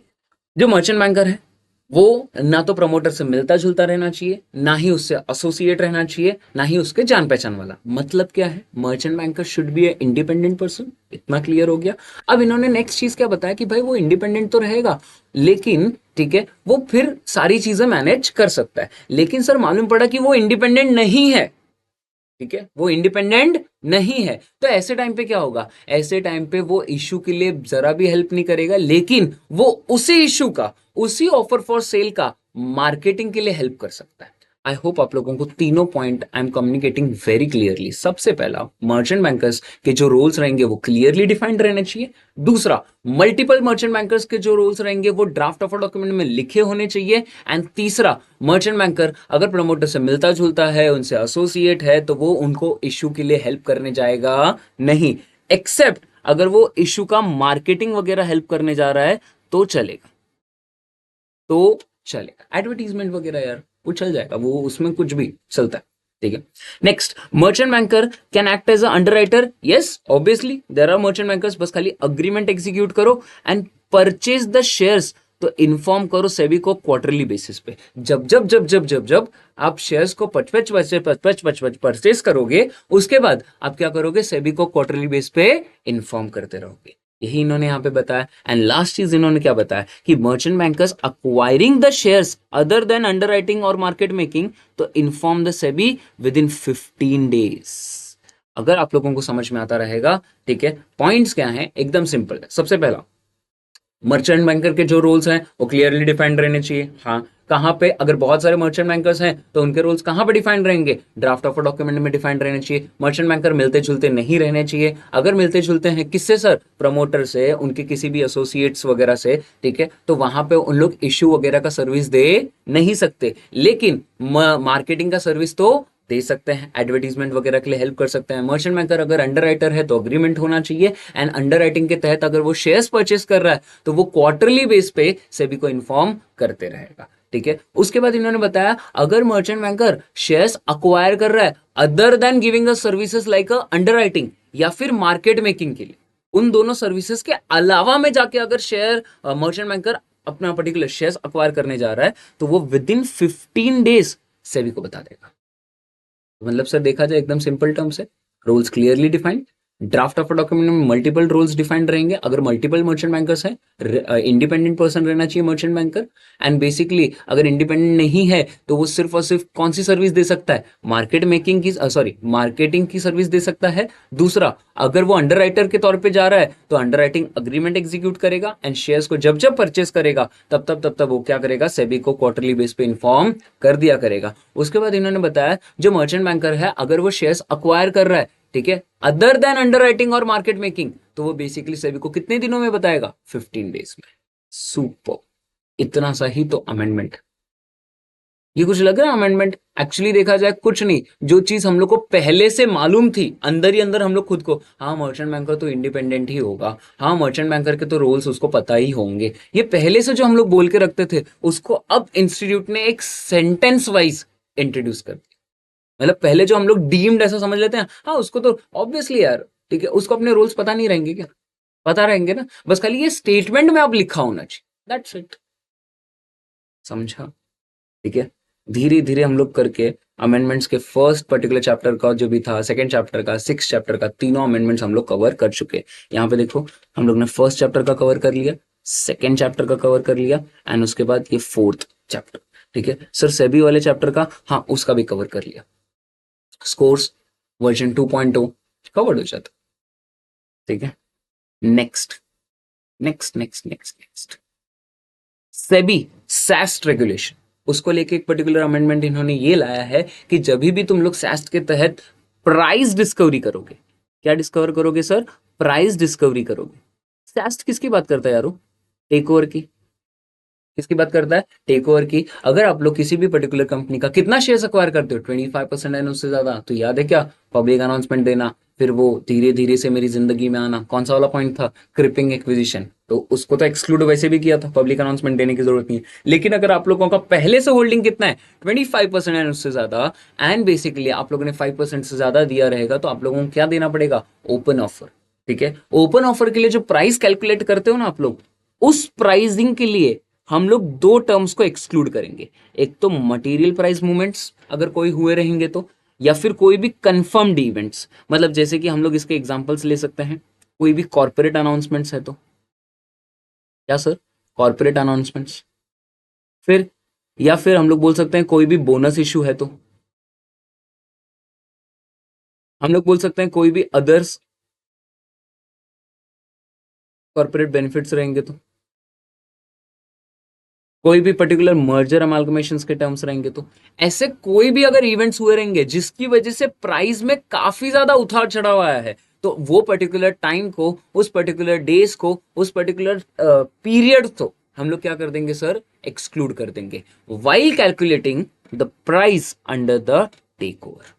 जो मर्चेंट बैंकर है वो ना तो प्रमोटर से मिलता जुलता रहना चाहिए, ना ही उससे एसोसिएट रहना चाहिए, ना ही उसके जान पहचान वाला। मतलब क्या है, merchant banker should be a independent person. इतना क्लियर हो गया। अब इन्होंने नेक्स्ट चीज क्या बताया कि भाई वो इंडिपेंडेंट तो रहेगा, लेकिन ठीक है वो फिर सारी चीजें मैनेज कर सकता है। लेकिन सर मालूम पड़ा कि वो इंडिपेंडेंट नहीं है, ठीक है वो इंडिपेंडेंट नहीं है। तो ऐसे टाइम पे क्या होगा, ऐसे टाइम पे वो इशू के लिए जरा भी हेल्प नहीं करेगा, लेकिन वो उसी इशू का, उसी ऑफर फॉर सेल का मार्केटिंग के लिए हेल्प कर सकता है। आई होप आप लोगों को तीनों point I am communicating very clearly. सबसे पहला, मर्चेंट बैंकर्स के जो रोल्स रहेंगे वो क्लियरली डिफाइंड रहने चाहिए। दूसरा, मल्टीपल मर्चेंट बैंकर्स के जो रोल्स रहेंगे वो ड्राफ्ट ऑफ डॉक्यूमेंट में लिखे होने चाहिए। एंड तीसरा, मर्चेंट बैंकर अगर प्रमोटर से मिलता जुलता है, उनसे एसोसिएट है, तो वो उनको इश्यू के लिए हेल्प करने जाएगा नहीं, एक्सेप्ट अगर वो इश्यू का मार्केटिंग वगैरह हेल्प करने जा रहा है तो चलेगा, तो चलेगा। एडवर्टीजमेंट वगैरह यार वो चल जाएगा, वो उसमें कुछ भी चलता है, ठीक है। Next, merchant banker can act as a underwriter. Yes obviously there are merchant bankers, बस खाली अग्रीमेंट एग्जीक्यूट करो एंड परचेज द शेयर्स। तो इन्फॉर्म करो सेबी को क्वार्टरली बेसिस पे। जब आप शेयर्स को पच परचेज करोगे, उसके बाद आप क्या करोगे, सेबी को क्वार्टरली बेस पे इन्फॉर्म करते रहोगे। यही इन्होंने यहां पे बताया। एंड लास्ट चीज इन्होंने क्या बताया कि merchant bankers acquiring the shares other than underwriting और मार्केट मेकिंग, तो inform the SEBI with in 15 days. अगर आप लोगों को समझ में आता रहेगा, ठीक है। पॉइंट्स क्या हैं, एकदम सिंपल है। सबसे पहला, मर्चेंट बैंकर के जो रूल्स हैं वो क्लियरली डिफाइंड रहने चाहिए। हाँ, कहाँ पे, अगर बहुत सारे मर्चेंट बैंकर्स हैं तो उनके रूल्स कहाँ पे डिफाइंड रहेंगे, ड्राफ्ट ऑफ डॉक्यूमेंट में डिफाइंड रहने चाहिए। मर्चेंट बैंकर मिलते जुलते नहीं रहने चाहिए। अगर मिलते जुलते हैं किससे सर, प्रमोटर से, उनके किसी भी एसोसिएट्स वगैरह से, ठीक है, तो वहां पे उन लोग इश्यू वगैरह का सर्विस दे नहीं सकते, लेकिन मार्केटिंग का सर्विस तो दे सकते हैं, एडवर्टीजमेंट वगैरह के लिए हेल्प कर सकते हैं। मर्चेंट बैंकर अगर अंडर राइटर है तो अग्रीमेंट होना चाहिए, एंड अंडर राइटिंग के तहत अगर वो शेयर्स परचेस कर रहा है तो वो क्वार्टरली बेस पे सेबी को इन्फॉर्म करते रहेगा, ठीक है। उसके बाद इन्होंने बताया अगर मर्चेंट बैंकर शेयर्स अक्वायर कर रहा है other than giving a services like a under writing या फिर मार्केट मेकिंग के लिए, उन दोनों सर्विसेज के अलावा में जाके अगर शेयर मर्चेंट बैंकर अपना पर्टिकुलर शेयर्स अक्वायर करने जा रहा है, तो वो विद इन 15 डेज सेबी को बता देगा। मतलब सर देखा जाए एकदम सिंपल टर्म्स है, rules clearly defined, draft of document में मल्टीपल रूल्स डिफाइंड रहेंगे। अगर मल्टीपल मर्चेंट बैंकर्स हैं, इंडिपेंडेंट पर्सन रहना चाहिए मर्चेंट बैंकर। एंड बेसिकली अगर इंडिपेंडेंट नहीं है तो वो सिर्फ और सिर्फ कौन सी सर्विस दे सकता है, मार्केट मेकिंग की, सॉरी मार्केटिंग की सर्विस दे सकता है। दूसरा, अगर वो अंडर राइटर के तौर पे जा रहा है तो अंडर राइटिंग अग्रीमेंट एग्जीक्यूट करेगा, एंड शेयर्स को जब जब परचेस करेगा तब वो क्या करेगा, सेबी को क्वार्टरली बेस पे इन्फॉर्म कर दिया करेगा। उसके बाद इन्होंने बताया जो मर्चेंट बैंकर है अगर वो शेयर्स अक्वायर कर रहा है, ठीक है, अदर देन अंडर राइटिंग और मार्केट मेकिंग, तो वो बेसिकली सेबी को कितने दिनों में बताएगा, 15 डेज में। सुपर, इतना सा ही तो अमेंडमेंट। ये कुछ लग रहा है अमेंडमेंट, एक्चुअली देखा जाए कुछ नहीं। जो चीज हम लोग को पहले से मालूम थी अंदर ही अंदर, हम लोग खुद को, हाँ मर्चेंट बैंकर तो इंडिपेंडेंट ही होगा, हाँ मर्चेंट बैंकर के तो रूल्स उसको पता ही होंगे, ये पहले से जो हम लोग बोल के रखते थे उसको अब इंस्टीट्यूट ने एक सेंटेंस वाइज इंट्रोड्यूस कर दिया। मतलब पहले जो हम लोग डीम्ड ऐसा समझ लेते हैं, हाँ उसको तो ऑब्वियसली यार, ठीक है, उसको अपने रूल्स पता नहीं रहेंगे क्या, पता रहेंगे ना, बस खाली ये स्टेटमेंट में अब लिखा होना चाहिए, दैट्स इट। समझा, ठीक है। धीरे धीरे हम लोग करके अमेंडमेंट्स के फर्स्ट पर्टिकुलर चैप्टर का जो भी था, सेकंड चैप्टर का, सिक्स चैप्टर का, तीनों अमेंडमेंट्स हम लोग कवर कर चुके। यहाँ पे देखो हम लोग ने फर्स्ट चैप्टर का कवर कर लिया, सेकंड चैप्टर का कवर कर लिया, एंड उसके बाद ये फोर्थ चैप्टर, ठीक है। सर सेबी वाले चैप्टर का, हाँ उसका भी कवर कर लिया। स्कोर्स वर्जन 2.0 कवर्ड हो जाता, ठीक है। Next next next next next, SEBI SAST regulation, उसको लेके एक पर्टिकुलर अमेंडमेंट इन्होंने ये लाया है कि जब भी तुम लोग सैस्ट के तहत प्राइस डिस्कवरी करोगे, क्या डिस्कवर करोगे सर, प्राइस डिस्कवरी करोगे। सैस्ट किसकी बात करता है यारो, टेक ओवर की, किसकी बात करता है, टेक ओवर की। अगर आप लोग किसी भी पर्टिकुलर कंपनी का कितना शेयर एक्वायर करते हो, 25% एंड उससे ज्यादा, तो याद है क्या, पब्लिक अनाउंसमेंट देना, फिर वो धीरे धीरे से मेरी जिंदगी में आना। कौन सा वाला पॉइंट था, क्रिपिंग एक्विजिशन, तो उसको तो एक्सक्लूड वैसे भी किया था, पब्लिक अनाउंसमेंट देने की जरूरत नहीं है। लेकिन अगर आप लोगों का पहले से होल्डिंग कितना है, 25% एंड उससे ज्यादा, एंड बेसिकली आप लोगों ने 5% से ज्यादा दिया रहेगा, तो आप लोगों को क्या देना पड़ेगा, ओपन ऑफर, ठीक है। ओपन ऑफर के लिए जो प्राइस कैलकुलेट करते हो ना आप लोग, उस प्राइसिंग के लिए हम लोग दो टर्म्स को एक्सक्लूड करेंगे, एक तो मटेरियल प्राइस मूवमेंट्स अगर कोई हुए रहेंगे तो, या फिर कोई भी कंफर्म्ड इवेंट्स, मतलब जैसे कि हम लोग इसके एग्जांपल्स ले सकते हैं, कोई भी कॉर्पोरेट अनाउंसमेंट्स है तो, क्या सर, कॉर्पोरेट अनाउंसमेंट्स, फिर या फिर हम लोग बोल सकते हैं कोई भी बोनस इशू है तो, हम लोग बोल सकते हैं कोई भी अदर्स कॉर्पोरेट बेनिफिट्स रहेंगे तो, कोई भी पर्टिकुलर मर्जर अमालगमेशंस के टर्म्स रहेंगे तो, ऐसे कोई भी अगर इवेंट्स हुए रहेंगे जिसकी वजह से प्राइस में काफी ज्यादा उतार चढ़ाव आया है, तो वो पर्टिकुलर टाइम को, उस पर्टिकुलर डेज को, उस पर्टिकुलर पीरियड को हम लोग क्या कर देंगे सर, एक्सक्लूड कर देंगे, while calculating the price under the takeover.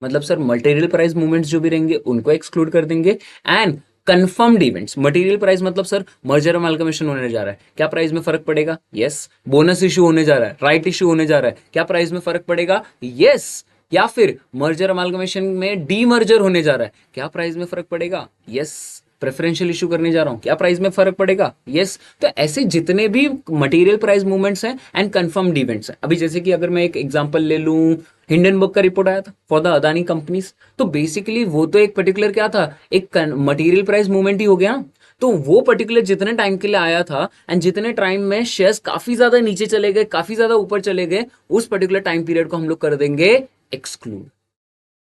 मतलब सर मटेरियल प्राइस मूवमेंट्स जो भी रहेंगे उनको एक्सक्लूड कर देंगे, and confirmed events, material price मतलब सर मर्जर अमालगमेशन होने जा रहा है, क्या प्राइस में फर्क पड़ेगा, यस। बोनस इशू होने जा रहा है, राइट इशू होने जा रहा है, क्या प्राइस में फर्क पड़ेगा, यस। या फिर मर्जर अमालगमेशन में डीमर्जर होने जा रहा है, क्या प्राइस में फर्क पड़ेगा, यस। प्रेफरेंशियल इशू करने जा रहा हूं, क्या प्राइस में फर्क पड़ेगा, यस। तो ऐसे जितने भी मटेरियल प्राइस मूवमेंट्स हैं एंड कंफर्म्ड इवेंट्स हैं, अभी जैसे कि अगर मैं एक एग्जांपल ले लूं, हिंडनबर्ग का रिपोर्ट आया था फॉर द अदानी कंपनीज, तो बेसिकली वो तो एक पर्टिकुलर क्या था, एक मटेरियल प्राइस मूवमेंट ही हो गया। तो वो पर्टिकुलर जितने टाइम के लिए आया था एंड जितने टाइम में शेयर्स काफी ज्यादा नीचे चले गए, काफी ज्यादा ऊपर चले गए, उस पर्टिकुलर टाइम पीरियड को हम लोग कर देंगे एक्सक्लूड।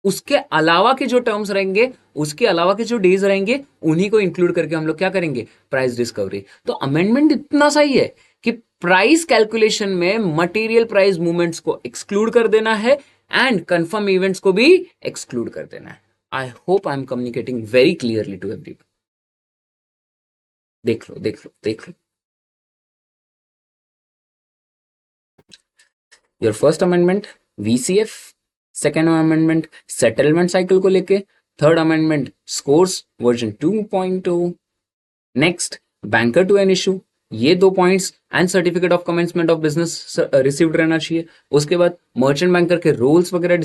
उसके अलावा के जो टर्म्स रहेंगे, उसके अलावा के जो डेज रहेंगे, उन्हीं को इंक्लूड करके हम लोग क्या करेंगे, प्राइस डिस्कवरी। तो अमेंडमेंट इतना सही है कि प्राइस कैलकुलेशन में मटेरियल प्राइस मूवमेंट्स को एक्सक्लूड कर देना है एंड कंफर्म इवेंट्स को भी एक्सक्लूड कर देना है। I hope I am communicating very clearly to everyone. देख लो देख लो देख लो। Your first amendment VCF, second amendment settlement cycle को लेके, third amendment scores version 2.0, next banker to an issue, ये दो points and certificate of commencement of business received रहना चाहिए। उसके बाद मर्चेंट बैंकर के रोल्स वगैरह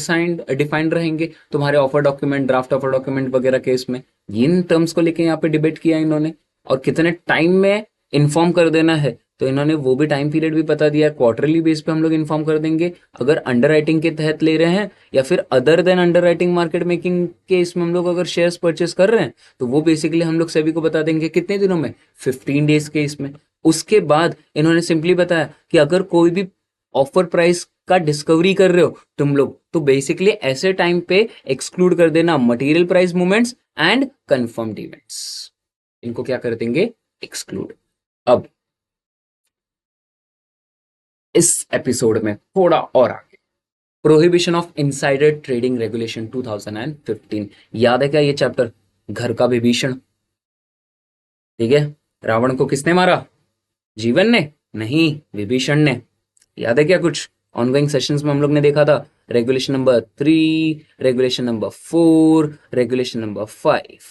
डिफाइंड रहेंगे तुम्हारे offer document, draft offer document वगैरह केस में। इन टर्म्स को लेके यहाँ पे डिबेट किया इन्होंने, और कितने टाइम में इन्फॉर्म कर देना है, तो इन्होंने वो भी टाइम पीरियड भी बता दिया। क्वार्टरली बेस पे हम लोग इन्फॉर्म कर देंगे अगर अंडर राइटिंग के तहत ले रहे हैं, या फिर other than under writing market making के इसमें हम लोग अगर शेयर्स परचेस कर रहे हैं, तो वो बेसिकली हम लोग सभी को बता देंगे कितने दिनों में, 15 डेज के इसमें। उसके बाद इन्होंने सिंपली बताया कि अगर कोई भी ऑफर प्राइस का डिस्कवरी कर रहे हो तुम लोग, तो बेसिकली ऐसे टाइम पे एक्सक्लूड कर देना material price movements and confirmed events, इनको क्या कर देंगे, एक्सक्लूड। अब इस एपिसोड में थोड़ा और आगे, prohibition of insider trading regulation 2015, याद है क्या ये चैप्टर, घर का विभीषण, ठीक है। रावण को किसने मारा, जीवन ने, नहीं विभीषण ने। याद है क्या कुछ, ऑनगोइंग सेशंस में हम लोग ने देखा था, regulation number 3, regulation number 4, regulation number 5,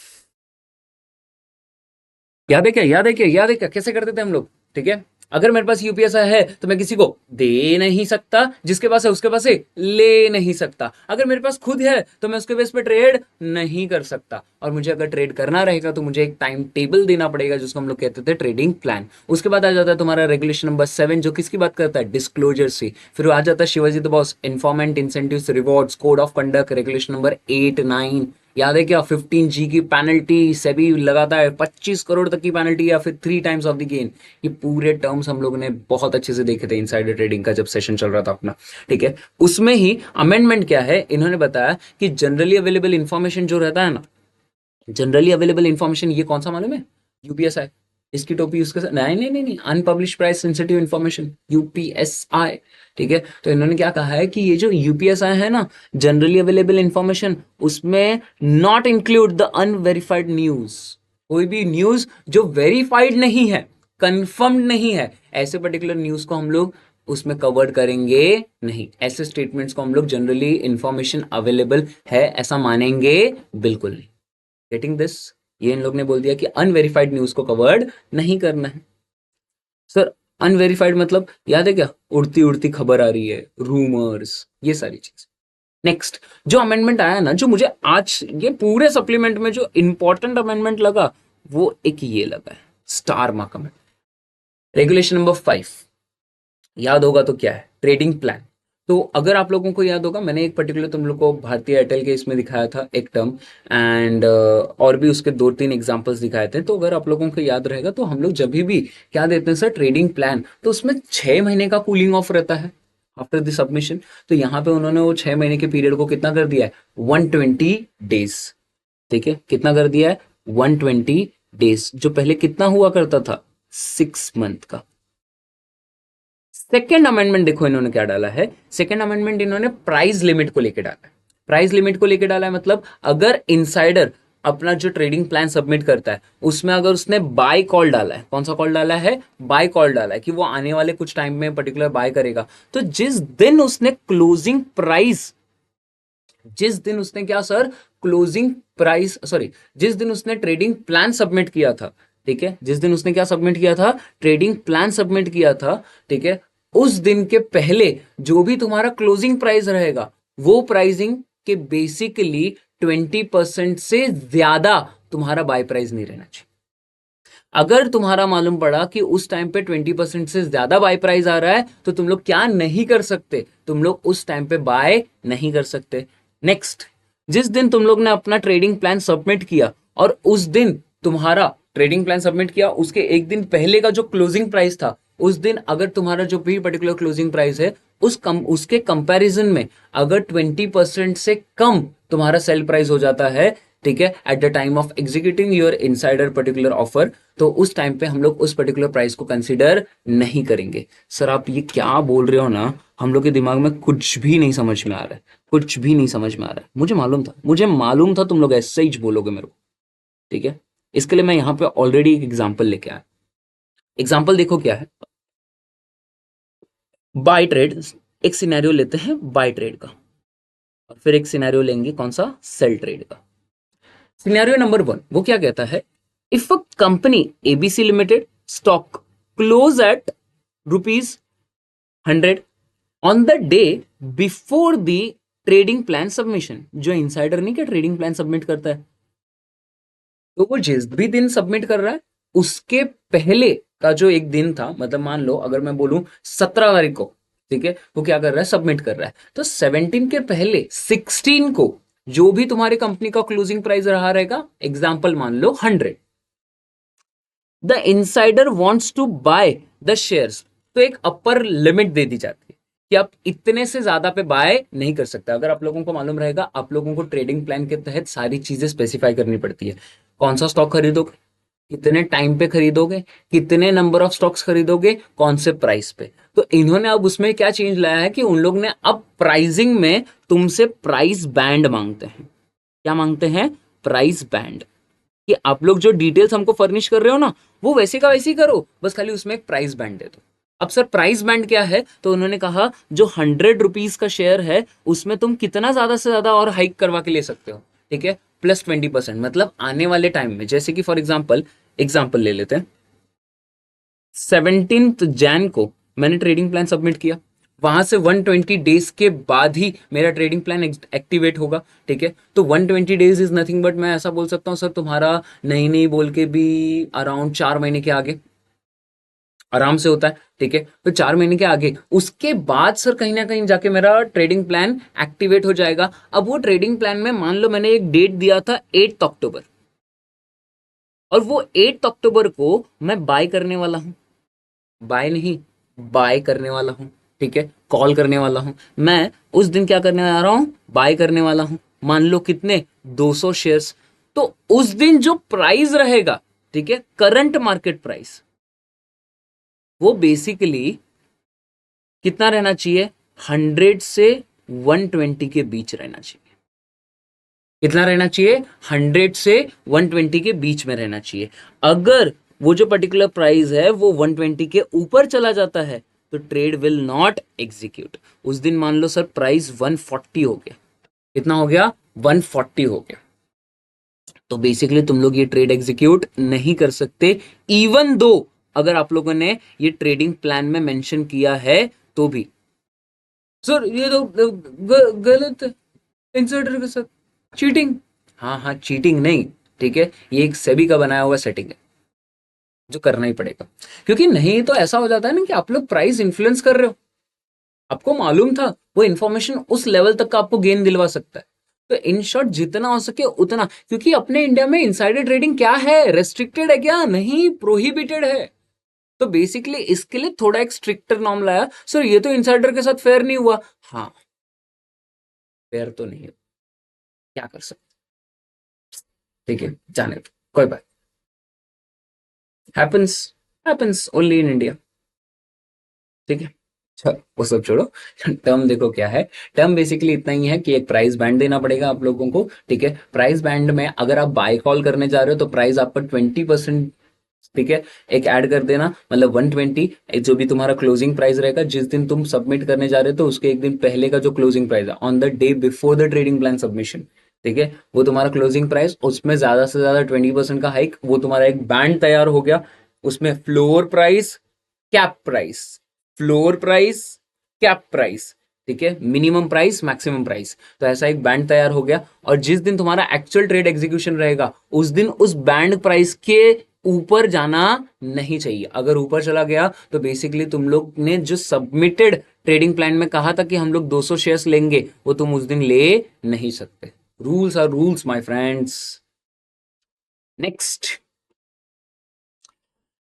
याद है क्या, याद है क्या, याद है क्या, कैसे करते थे हम लोग, ठीक है। अगर मेरे पास यूपीएसआई है तो मैं किसी को दे नहीं सकता, जिसके पास है उसके पास से ले नहीं सकता। अगर मेरे पास खुद है तो मैं उसके बेस पे ट्रेड नहीं कर सकता, और मुझे अगर ट्रेड करना रहेगा तो मुझे एक टाइम टेबल देना पड़ेगा, जिसको हम लोग कहते थे ट्रेडिंग प्लान। उसके बाद आ जाता है तुम्हारा रेगुलेशन नंबर 7, जो किसकी बात करता है, डिस्क्लोजर से। फिर आ जाता है Shivaji the boss, informant, incentives, rewards, code of conduct, regulation number 8, 9। याद है क्या, 15G की पेनल्टी, सेबी लगाता है 25 करोड़ तक की पेनल्टी, या फिर 3 टाइम्स ऑफ द गेन। ये पूरे टर्म्स हम लोगों ने बहुत अच्छे से देखे थे इनसाइडर ट्रेडिंग का जब सेशन चल रहा था अपना, ठीक है। उसमें ही अमेंडमेंट क्या है, इन्होंने बताया कि जनरली अवेलेबल इंफॉर्मेशन जो रहता है ना, जनरली अवेलेबल इंफॉर्मेशन, ये कौन सा मालूम है, यूपीएसआई। इसकी टोपी उसके साथ, नहीं नहीं नहीं नहीं, unpublish price sensitive information, UPSI, ठीक है। तो इन्होंने क्या कहा है कि ये जो यूपीएसआई है ना, जनरली अवेलेबल इंफॉर्मेशन, उसमें not include the unverified news. कोई भी न्यूज जो वेरीफाइड नहीं है, कंफर्म्ड नहीं है, ऐसे पर्टिकुलर न्यूज को हम लोग उसमें कवर्ड करेंगे नहीं। ऐसे स्टेटमेंट्स को हम लोग जनरली इंफॉर्मेशन अवेलेबल है ऐसा मानेंगे बिल्कुल नहीं। गेटिंग दिस, ये इन लोग ने बोल दिया कि अनवेरिफाइड न्यूज को कवर्ड नहीं करना है। सर अनवेरिफाइड मतलब याद है क्या, उड़ती उड़ती खबर आ रही है, रूमर्स, ये सारी चीज। नेक्स्ट जो अमेंडमेंट आया ना, जो मुझे आज ये पूरे सप्लीमेंट में जो इंपॉर्टेंट अमेंडमेंट लगा, वो एक ये लगा है, star mark amendment. Regulation number 5 याद होगा तो क्या है, ट्रेडिंग प्लान। तो अगर आप लोगों को याद होगा, मैंने एक पर्टिकुलर तुम लोग को भारतीय एयरटेल के इसमें दिखाया था एक टर्म, एंड और भी उसके 2-3 एग्जांपल्स दिखाए थे। तो अगर आप लोगों को याद रहेगा तो हम लोग जब भी क्या देते हैं सर, ट्रेडिंग प्लान, तो उसमें 6 महीने का कूलिंग ऑफ रहता है आफ्टर द सबमिशन। तो यहाँ पे उन्होंने वो 6 महीने के पीरियड को कितना कर दिया है, 120 डेज। ठीक है, कितना कर दिया है, 120 डेज, जो पहले कितना हुआ करता था, 6 मंथ का। सेकेंड अमेंडमेंट देखो इन्होंने क्या डाला है, सेकेंड अमेंडमेंट इन्होंने प्राइस लिमिट को लेकर डाला है। प्राइस लिमिट को लेकर डाला है मतलब अगर इनसाइडर अपना जो ट्रेडिंग प्लान सबमिट करता है उसमें अगर उसने बाय कॉल डाला है, कौन सा कॉल डाला है, बाय कॉल डाला है कि वो आने वाले कुछ टाइम में पर्टिकुलर बाय करेगा, तो जिस दिन उसने क्लोजिंग प्राइस, जिस दिन उसने क्या सर, क्लोजिंग प्राइस सॉरी, जिस दिन उसने ट्रेडिंग प्लान सबमिट किया था, ठीक है, जिस दिन उसने क्या सबमिट किया था, ट्रेडिंग प्लान सबमिट किया था, ठीक है, उस दिन के पहले जो भी तुम्हारा क्लोजिंग प्राइस रहेगा वो प्राइसिंग के बेसिकली 20% से ज्यादा तुम्हारा बाय प्राइस नहीं रहना चाहिए। अगर तुम्हारा मालूम पड़ा कि उस टाइम पे 20% से ज्यादा बाय प्राइस आ रहा है तो तुम लोग क्या नहीं कर सकते, तुम लोग उस टाइम पे बाय नहीं कर सकते। नेक्स्ट, जिस दिन तुम लोग ने अपना ट्रेडिंग प्लान सबमिट किया और उस दिन तुम्हारा ट्रेडिंग प्लान सबमिट किया उसके एक दिन पहले का जो क्लोजिंग प्राइस था, उस दिन अगर तुम्हारा जो भी पर्टिकुलर क्लोजिंग प्राइस है उसके कंपैरिजन में अगर 20% से कम तुम्हारा सेल प्राइस हो जाता है, ठीक है, at the time of executing your insider particular offer, तो उस टाइम पे हम लोग उस पर्टिकुलर प्राइस को कंसीडर नहीं करेंगे। सर आप ये क्या बोल रहे हो ना, हम लोग के दिमाग में कुछ भी नहीं समझ में आ रहा है, कुछ भी नहीं समझ में आ रहा है। मुझे मालूम था तुम लोग ऐसे ही बोलोगे मेरे को, ठीक है, इसके लिए मैं यहाँ पे ऑलरेडी एक एग्जाम्पल लेके आया। एग्जाम्पल देखो क्या है, बाय ट्रेड, एक सिनेरियो लेते हैं बाय ट्रेड का, और फिर एक सिनेरियो लेंगे कौन सा, सेल ट्रेड का। सिनेरियो नंबर 1 वो क्या कहता है, if a company ABC limited stock close eight ₹100 on the day before the trading plan submission. जो इनसाइडर नहीं क्या ट्रेडिंग प्लान सबमिट करता है, तो वो जिस भी दिन सबमिट कर रहा है उसके पहले का जो एक दिन था, मतलब मान लो अगर मैं बोलूं 17 तारीख को, ठीक है, वो क्या कर रहा है, सबमिट कर रहा है, तो 17 के पहले 16 को जो भी तुम्हारी कंपनी का क्लोजिंग प्राइस रहा रहेगा, एग्जाम्पल मान लो 100, the insider wants to buy the shares, तो एक अपर लिमिट दे दी जाती है कि आप इतने से ज्यादा पे बाय नहीं कर सकते। अगर आप लोगों को मालूम रहेगा, आप लोगों को ट्रेडिंग प्लान के तहत सारी चीजें स्पेसिफाई करनी पड़ती है, कौन सा स्टॉक खरीदोगे, कितने टाइम पे खरीदोगे, कितने नंबर ऑफ स्टॉक्स खरीदोगे, कौन से प्राइस पे। तो इन्होंने अब उसमें क्या चेंज लाया है कि उन लोग ने अब प्राइसिंग में तुमसे प्राइस बैंड मांगते हैं। क्या मांगते हैं, प्राइस बैंड, कि आप लोग जो डिटेल्स हमको फर्निश कर रहे हो ना वो वैसे का वैसे ही करो, बस खाली उसमें एक प्राइस बैंड दे दो। अब सर प्राइस बैंड क्या है, तो उन्होंने कहा जो 100 रुपीज का शेयर है उसमें तुम कितना ज्यादा से ज्यादा और हाइक करवा के ले सकते हो, ठीक है, +20%, मतलब आने वाले टाइम में, जैसे कि फॉर एग्जाम्पल ले लेते हैं, 17 जैन को मैंने ट्रेडिंग प्लान सबमिट किया, वहां से 120 डेज के बाद ही मेरा ट्रेडिंग प्लान एक्टिवेट होगा, ठीक है, तो 120 डेज इज नथिंग बट, मैं ऐसा बोल सकता हूँ सर तुम्हारा नहीं नहीं बोल के भी अराउंड 4 महीने के आगे आराम से होता है, ठीक है, तो 4 महीने के आगे उसके बाद सर कहीं ना कहीं जाके मेरा ट्रेडिंग प्लान एक्टिवेट हो जाएगा। अब वो ट्रेडिंग प्लान में मान लो मैंने एक डेट दिया था 8 अक्टूबर, और वो 8 अक्टूबर को मैं बाय करने वाला हूँ, बाय नहीं, बाय करने वाला हूं, ठीक है, कॉल करने वाला हूं, मैं उस दिन क्या करने आ रहा हूं, बाय करने वाला हूं, मान लो कितने, 200 शेयर्स। तो उस दिन जो प्राइस रहेगा, ठीक है, करंट मार्केट प्राइस, वो बेसिकली कितना रहना चाहिए, 100 से 120 के बीच रहना चाहिए। कितना रहना चाहिए, 100 से 120 के बीच में रहना चाहिए। अगर वो जो पर्टिकुलर प्राइस है वो 120 के ऊपर चला जाता है तो ट्रेड विल नॉट एग्जीक्यूट। उस दिन मान लो सर प्राइस 140 हो गया, कितना हो गया, 140 हो गया, तो बेसिकली तुम लोग ये ट्रेड एग्जीक्यूट नहीं कर सकते, इवन दो अगर आप लोगों ने ये ट्रेडिंग प्लान में मेंशन किया है तो भी। सर ये तो गलत है, इंसाइडर के साथ चीटिंग। हाँ हाँ, चीटिंग नहीं, ठीक है, ये एक सेबी का बनाया हुआ सेटिंग है। जो करना ही पड़ेगा, क्योंकि नहीं तो ऐसा हो जाता है ना कि आप लोग प्राइस इन्फ्लुएंस कर रहे हो, आपको मालूम था वो इन्फॉर्मेशन उस लेवल तक का आपको गेन दिलवा सकता है। तो इन शॉर्ट जितना हो सके उतना, क्योंकि अपने इंडिया में इनसाइडर ट्रेडिंग क्या है, रेस्ट्रिक्टेड है क्या? नहीं, प्रोहिबिटेड है। तो बेसिकली इसके लिए थोड़ा एक स्ट्रिक्टर नॉर्म लाया, सर ये तो इनसाइडर के साथ फेयर नहीं हुआ। हाँ, फेयर तो नहीं है, क्या कर सकते, ठीक है, जाने दो, कोई बात, happens, happens only in India, ठीक है। अच्छा, वो सब छोड़ो। टर्म देखो क्या है, टर्म बेसिकली इतना ही है कि एक प्राइस बैंड देना पड़ेगा आप लोगों को, ठीक है। प्राइस बैंड में अगर आप बाय कॉल करने जा रहे हो तो प्राइस आपका 20%, ठीक है, एक ऐड कर देना, मतलब 120, जो भी तुम्हारा क्लोजिंग प्राइस रहेगा जिस दिन तुम सबमिट करने जा रहे हो, तो उसके एक दिन पहले का जो क्लोजिंग प्राइस है on the day before the trading plan submission, ठीक है, वो तुम्हारा क्लोजिंग प्राइस, उसमें ज्यादा से ज्यादा 20% का हाइक, वो तुम्हारा एक बैंड तैयार हो गया। उसमें floor price, cap price, floor price, cap price, ठीक है, मिनिमम प्राइस, मैक्सिमम प्राइस, तो ऐसा एक बैंड तैयार हो गया। और जिस दिन तुम्हारा एक्चुअल ट्रेड एग्जीक्यूशन रहेगा उस दिन उस बैंड प्राइस के ऊपर जाना नहीं चाहिए। अगर ऊपर चला गया तो बेसिकली तुम लोग ने जो सबमिटेड ट्रेडिंग प्लान में कहा था कि हम लोग 200 शेयर्स लेंगे, वो तुम उस दिन ले नहीं सकते। Rules are rules my friends. Next,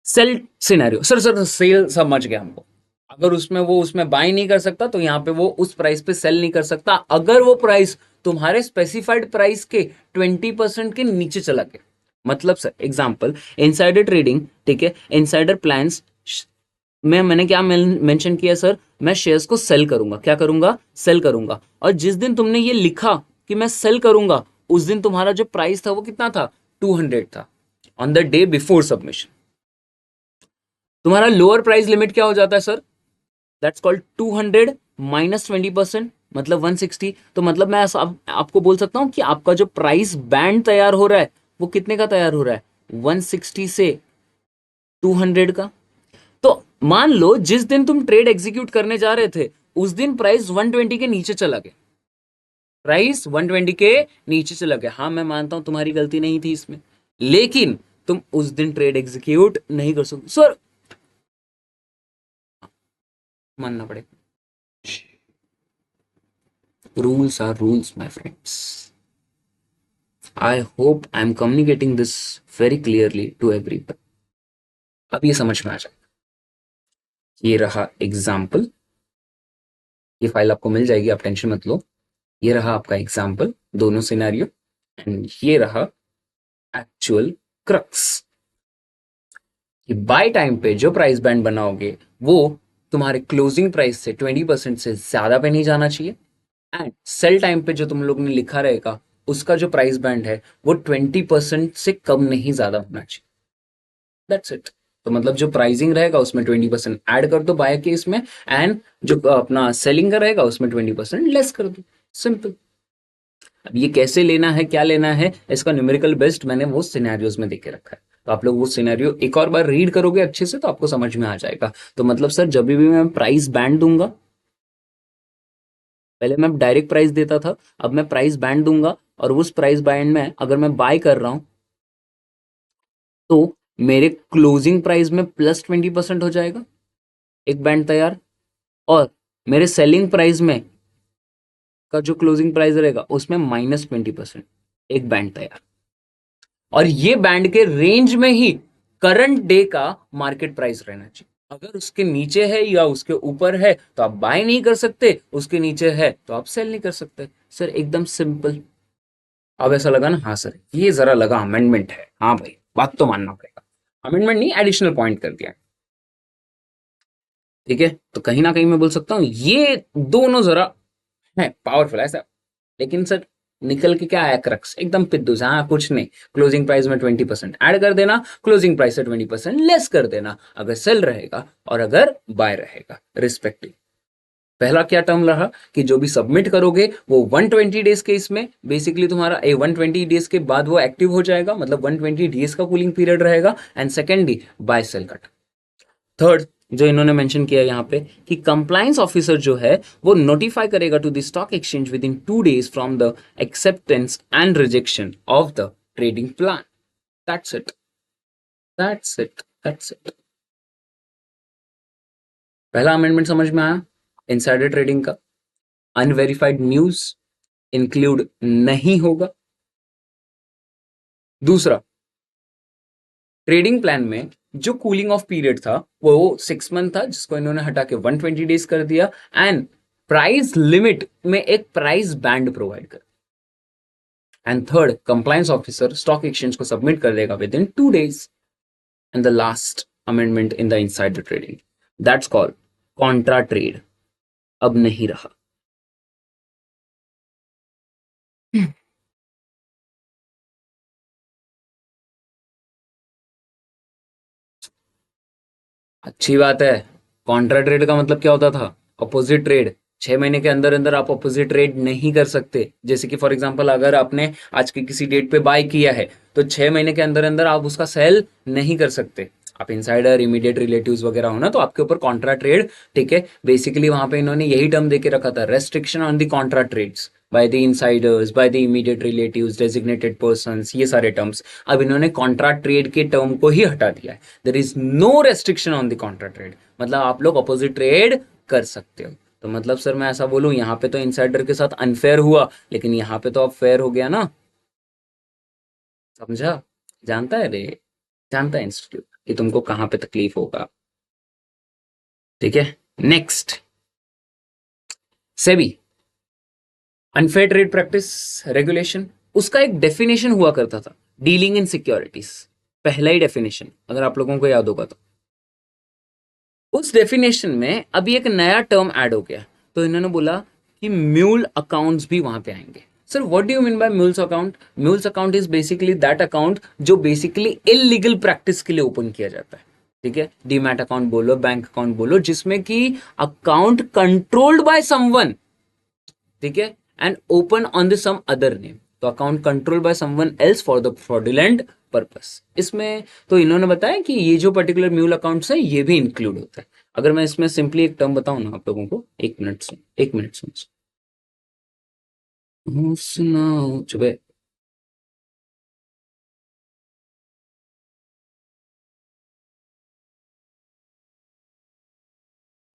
sell scenario. Sir sell समझ गया हमको, अगर उसमें वो उसमें बाय नहीं कर सकता तो यहाँ पे वो उस प्राइस पे सेल नहीं कर सकता, अगर वो प्राइस तुम्हारे स्पेसिफाइड प्राइस के 20% के नीचे चला गया। मतलब सर एग्जांपल, इनसाइडर ट्रेडिंग, ठीक है, इनसाइडर प्लान्स में मैंने क्या मेंशन किया सर, मैं शेयर्स को सेल करूंगा, क्या करूंगा, सेल करूंगा। और जिस दिन तुमने ये लिखा कि मैं सेल करूंगा, उस दिन तुम्हारा जो प्राइस था वो कितना था, 200 था, on the day before submission. तुम्हारा लोअर प्राइस लिमिट क्या हो जाता है सर, दैट्स कॉल्ड 200 माइनस 20%, मतलब 160। तो मतलब मैं आपको बोल सकता हूं कि आपका जो प्राइस बैंड तैयार हो रहा है वो कितने का तैयार हो रहा है, 160 से 200 का। तो मान लो जिस दिन तुम ट्रेड एग्जीक्यूट करने जा रहे थे उस दिन प्राइस 120 के नीचे चला गया, प्राइस 120 के नीचे चला गया। हाँ मैं मानता हूं तुम्हारी गलती नहीं थी इसमें, लेकिन तुम उस दिन ट्रेड एग्जीक्यूट नहीं कर सकते सर, मानना पड़ेगा। Rules are rules, my friends. I hope I am communicating this very clearly to everyone. अब ये समझ में आ जाए। ये रहा एग्जाम्पल, ये फाइल आपको मिल जाएगी, आप टेंशन मत लो। ये रहा आपका एग्जाम्पल, दोनों सिनेरियो, एंड ये रहा एक्चुअल क्रक्स। कि बाय टाइम पे जो प्राइस बैंड बनाओगे वो तुम्हारे क्लोजिंग प्राइस से 20% से ज्यादा पे नहीं जाना चाहिए, एंड सेल टाइम पे जो तुम लोग ने लिखा रहेगा उसका जो प्राइस बैंड है वो 20% से कम नहीं ज्यादा होना चाहिए। That's it. तो मतलब जो प्राइसिंग रहेगा उसमें 20% ऐड कर दो बाय केस में, एंड जो अपना सेलिंग का रहेगा उसमें 20% लेस कर दो, सिंपल। अब ये कैसे लेना है, क्या लेना है, इसका न्यूमेरिकल बेस्ट मैंने वो सिनेरियोज में देके रखा है, तो आप लोग वो सिनेरियो एक और बार रीड करोगे अच्छे से तो आपको समझ में आ जाएगा। तो मतलब सर जब भी मैं प्राइस बैंड दूंगा, पहले मैं डायरेक्ट प्राइस देता था, अब मैं प्राइस बैंड दूंगा, और उस प्राइस बैंड में अगर मैं बाय कर रहा हूं तो मेरे क्लोजिंग प्राइस में +20% हो जाएगा, एक बैंड तैयार, और मेरे सेलिंग प्राइस में का जो क्लोजिंग प्राइस रहेगा उसमें -20%, एक बैंड तैयार। और ये बैंड के रेंज में ही करंट डे का मार्केट प्राइस रहना चाहिए। अगर उसके नीचे है या उसके ऊपर है तो आप बाय नहीं कर सकते, उसके नीचे है तो आप सेल नहीं कर सकते। सर एकदम सिंपल। अब ऐसा लगा ना, हाँ सर ये जरा लगा अमेंडमेंट है, हाँ भाई बात तो मानना पड़ेगा, अमेंडमेंट नहीं एडिशनल पॉइंट कर दिया, ठीक है। तो कहीं ना कहीं मैं बोल सकता हूँ ये दोनों जरा है पावरफुल ऐसा, लेकिन सर निकल के क्या आया क्रक्स, एकदम पिद्दू से, हाँ कुछ नहीं, क्लोजिंग प्राइस में 20% ऐड कर देना, क्लोजिंग प्राइस से 20% लेस कर देना, अगर सेल रहेगा और अगर बाय रहेगा रिस्पेक्टिव। पहला क्या टर्म रहा कि जो भी सबमिट करोगे वो 120 डेज के, इसमें बेसिकली तुम्हारा 120 डेज के बाद वो एक्टिव हो जाएगा, मतलब 120 डेज का कूलिंग पीरियड रहेगा, and secondly buy sell cut. Third जो इन्होंने मेंशन किया यहाँ पे कि कंप्लायंस ऑफिसर जो है वो नोटिफाई करेगा to the stock exchange within 2 days from the acceptance and rejection of the trading plan. That's it, that's it. That's it. पहला अमेंडमेंट समझ में आया, इनसाइडर ट्रेडिंग का अनवेरिफाइड न्यूज इंक्लूड नहीं होगा। दूसरा, ट्रेडिंग प्लान में जो कूलिंग ऑफ पीरियड था वो 6 मंथ था, जिसको इन्होंने हटा के 120 डेज कर दिया, एंड प्राइस लिमिट में एक प्राइस बैंड प्रोवाइड कर। And third, compliance officer stock exchange को सबमिट कर देगा with in 2 days। And the last amendment in the insider trading, that's called Contra trade, अब नहीं रहा। अच्छी बात है। कॉन्ट्रा ट्रेड का मतलब क्या होता था? Opposite trade. 6 महीने के अंदर अंदर आप अपोजिट ट्रेड नहीं कर सकते। जैसे कि फॉर एग्जांपल अगर आपने आज की किसी डेट पे बाय किया है तो 6 महीने के अंदर अंदर आप उसका सेल नहीं कर सकते। आप इनसाइडर, इमीडिएट रिलेटिव्स वगैरह हो ना, तो आपके ऊपर कॉन्ट्रा ट्रेड, ठीक है, बेसिकली वहां पे इन्होंने यही टर्म देके रखा था, restriction on the contra trades by the insiders, by the immediate relatives, designated persons, ये सारे टर्म्स अब इन्होंने कॉन्ट्रा ट्रेड के टर्म को ही हटा दिया है। There is no restriction on the contra trade, मतलब आप लोग अपोजिट ट्रेड कर सकते हो। तो मतलब सर मैं ऐसा बोलूं, यहाँ पे तो इनसाइडर के साथ अनफेयर हुआ, लेकिन यहाँ पे तो अब फेयर हो गया ना। समझा? जानता है रे, जानता है इंस्टीट्यूट कि तुमको कहाँ पे तकलीफ होगा। ठीक है, next, SEBI unfair trade practice regulation, उसका एक डेफिनेशन हुआ करता था, डीलिंग इन सिक्योरिटीज, पहला ही डेफिनेशन अगर आप लोगों को याद होगा तो। उस डेफिनेशन में अभी एक नया टर्म ऐड हो गया, तो इन्होंने बोला कि म्यूल अकाउंट्स भी वहां पे आएंगे। Sir what do you mean by mules account? Mules account is basically that account जो बेसिकली इलीगल प्रैक्टिस के लिए ओपन किया जाता है। ठीक है, डीमैट अकाउंट बोलो, बैंक अकाउंट बोलो, जिसमें कि अकाउंट कंट्रोल्ड बाय समवन, ठीक है, and open on the some other name, तो account control by someone else for the fraudulent purpose. इसमें तो इन्होंने बताया कि ये जो पर्टिकुलर म्यूल अकाउंट्स है ये भी इंक्लूड होता है। अगर मैं इसमें सिंपली एक टर्म बताऊं ना आप लोगों को, 1 मिनट सुन, 1 मिनट सुन, सुनाओ चुपे।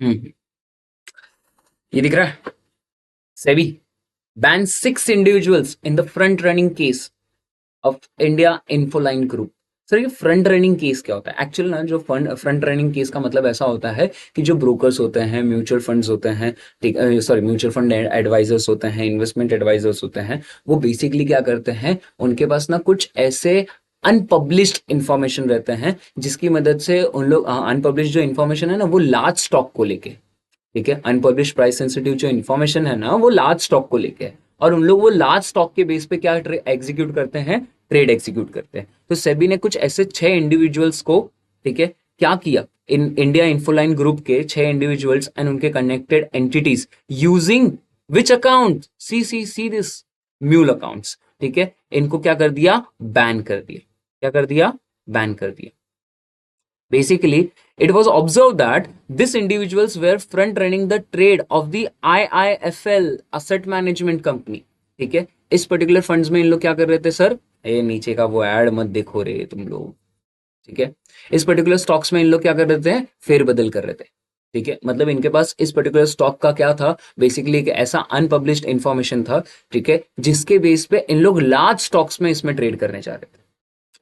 हम्म, ये दिख रहा है, SEBI ban 6 individuals in the front running case of India Infoline group. Sir ये फ्रंट रनिंग केस क्या होता है? एक्चुअल ना, जो फ्रंट रनिंग केस का मतलब ऐसा होता है कि जो ब्रोकर्स होते हैं, म्यूचुअल फंड्स होते हैं, ठीक, सॉरी, म्यूचुअल फंड एडवाइजर्स होते हैं, इन्वेस्टमेंट एडवाइजर्स होते हैं, वो बेसिकली क्या करते हैं, उनके पास ना कुछ ऐसे अनपब्लिश्ड इंफॉर्मेशन रहते हैं जिसकी मदद से उन लोग, अनपब्लिश्ड जो इंफॉर्मेशन है ना वो लार्ज स्टॉक को लेके, ठीक है, अनपब्लिश्ड प्राइस सेंसिटिव जो इन्फॉर्मेशन है ना वो लार्ज स्टॉक को लेके है, और उन लोग वो लार्ज स्टॉक के बेस पे क्या एग्जीक्यूट करते हैं, ट्रेड एग्जीक्यूट करते हैं। तो सेबी ने कुछ ऐसे 6 इंडिविजुअल्स को, ठीक है, क्या किया, इन इंडिया इन्फोलाइन ग्रुप के 6 इंडिविजुअल्स एंड उनके connected entities using which account, see this mule accounts, ठीक है, इनको क्या कर दिया, बैन कर दिया। क्या कर दिया? बैन कर दिया। Basically, it was observed that these individuals were front running the trade of the IIFL Asset Management Company. ठीक है, इस पर्टिकुलर फंड्स में इन लोग क्या कर रहे थे सर, ये नीचे का वो एड मत देखो रे तुम लोग, ठीक है, इस पर्टिकुलर स्टॉक्स में इन लोग क्या कर रहे थे, फेरबदल कर रहे थे। ठीक है, मतलब इनके पास इस पर्टिकुलर स्टॉक का क्या था, बेसिकली एक ऐसा अनपब्लिश्ड इंफॉर्मेशन था, ठीक है, जिसके बेस पे इन लोग लार्ज स्टॉक्स में इसमें ट्रेड करने जा रहे थे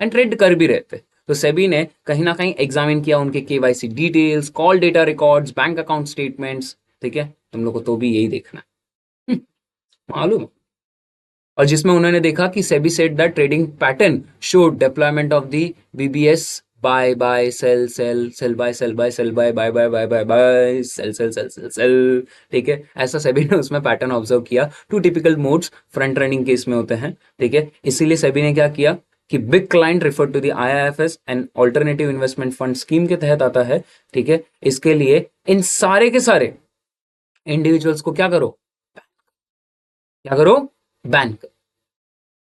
एंड ट्रेड कर भी रहे थे। तो सेबी ने कहीं ना कहीं एग्जामिन किया उनके KYC details, call data records, bank account statements, ठीक है, तुम लोग को तो भी यही देखना है, मालूम। और जिसमें उन्होंने देखा कि SEBI said that trading pattern showed deployment of the BBS buy buy sell sell sell buy sell buy sell buy buy buy buy buy buy sell sell sell sell sell, ठीक है, ऐसा सेबी ने उसमें पैटर्न ऑब्जर्व किया। 2 typical modes front running case में होते हैं, ठीक है, इसीलिए सेबी ने क्या किया कि big client refer to the IIFS and alternative investment fund scheme के तहत आता है, ठीक है, इसके लिए इन सारे के सारे इंडिविजुअल्स को क्या करो, क्या करो, बैन करो।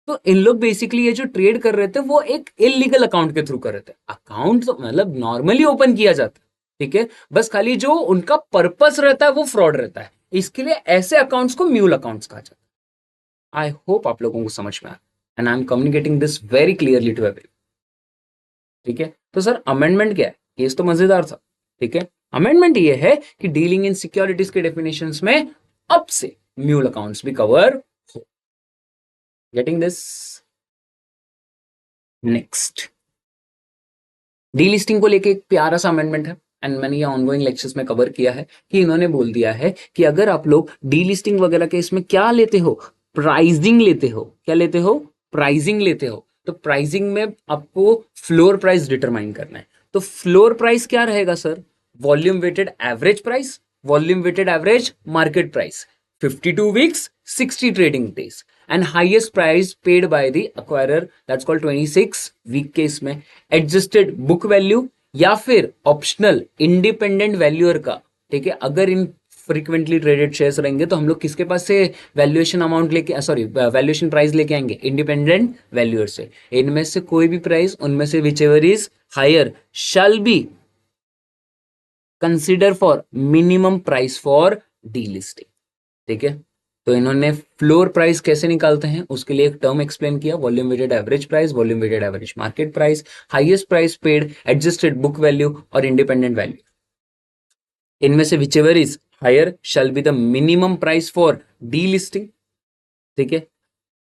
तो इन लोग बेसिकली ये जो ट्रेड कर रहे थे वो एक इलीगल अकाउंट के थ्रू कर रहे थे। अकाउंट तो मतलब नॉर्मली ओपन किया जाता है, ठीक है, बस खाली जो उनका पर्पस रहता है वो फ्रॉड रहता है, इसके लिए ऐसे अकाउंट्स को म्यूल अकाउंट्स कहा जाता है। आई होप आप लोगों को समझ में आया and I am communicating this very clearly to every. ठीक है। तो सर अमेंडमेंट क्या है? केस तो मजेदार था, ठीक है। अमेंडमेंट ये है कि डीलिंग इन सिक्योरिटीज के डेफिनेशंस में अब से म्यूल अकाउंट्स भी कवर हो। Getting this? नेक्स्ट, डीलिस्टिंग को लेके एक प्यारा सा अमेंडमेंट है, एंड मैंने ये ऑनगोइंग लेक्चर्स में कवर किया है कि इन्होंने बोल दिया है कि अगर आप लोग डीलिस्टिंग वगैरह के इसमें क्या लेते हो, प्राइसिंग लेते हो, क्या लेते हो? प्राइसिंग लेते हो। तो प्राइसिंग में आपको फ्लोर प्राइस डिटरमाइन करना है। तो फ्लोर प्राइस क्या रहेगा sir? Volume weighted average price, volume weighted average market price, 52 weeks, 60 trading days, and highest price paid by the acquirer, that's called 26 week के इसमें एडजस्टेड बुक वैल्यू या फिर ऑप्शनल इंडिपेंडेंट वैल्यूअर का, ठीक है। अगर इन फ्रीक्वेंटली ट्रेडेड शेयर्स रहेंगे तो हम लोग किसके पास से वैल्यूएशन अमाउंट लेके, सॉरी वैल्यूएशन प्राइस लेके आएंगे? इंडिपेंडेंट वैल्यूअर से। इनमें से कोई भी प्राइस, उनमें से whichever is higher shall be consider for minimum price for delisting, ठीक है। तो इन्होंने फ्लोर प्राइस कैसे निकालते हैं उसके लिए एक टर्म एक्सप्लेन किया, volume weighted average price, volume weighted average market price, highest price paid, adjusted book value और इंडिपेंडेंट वैल्यू। इनमें से whichever is higher shall be the minimum price for delisting, ठीक है।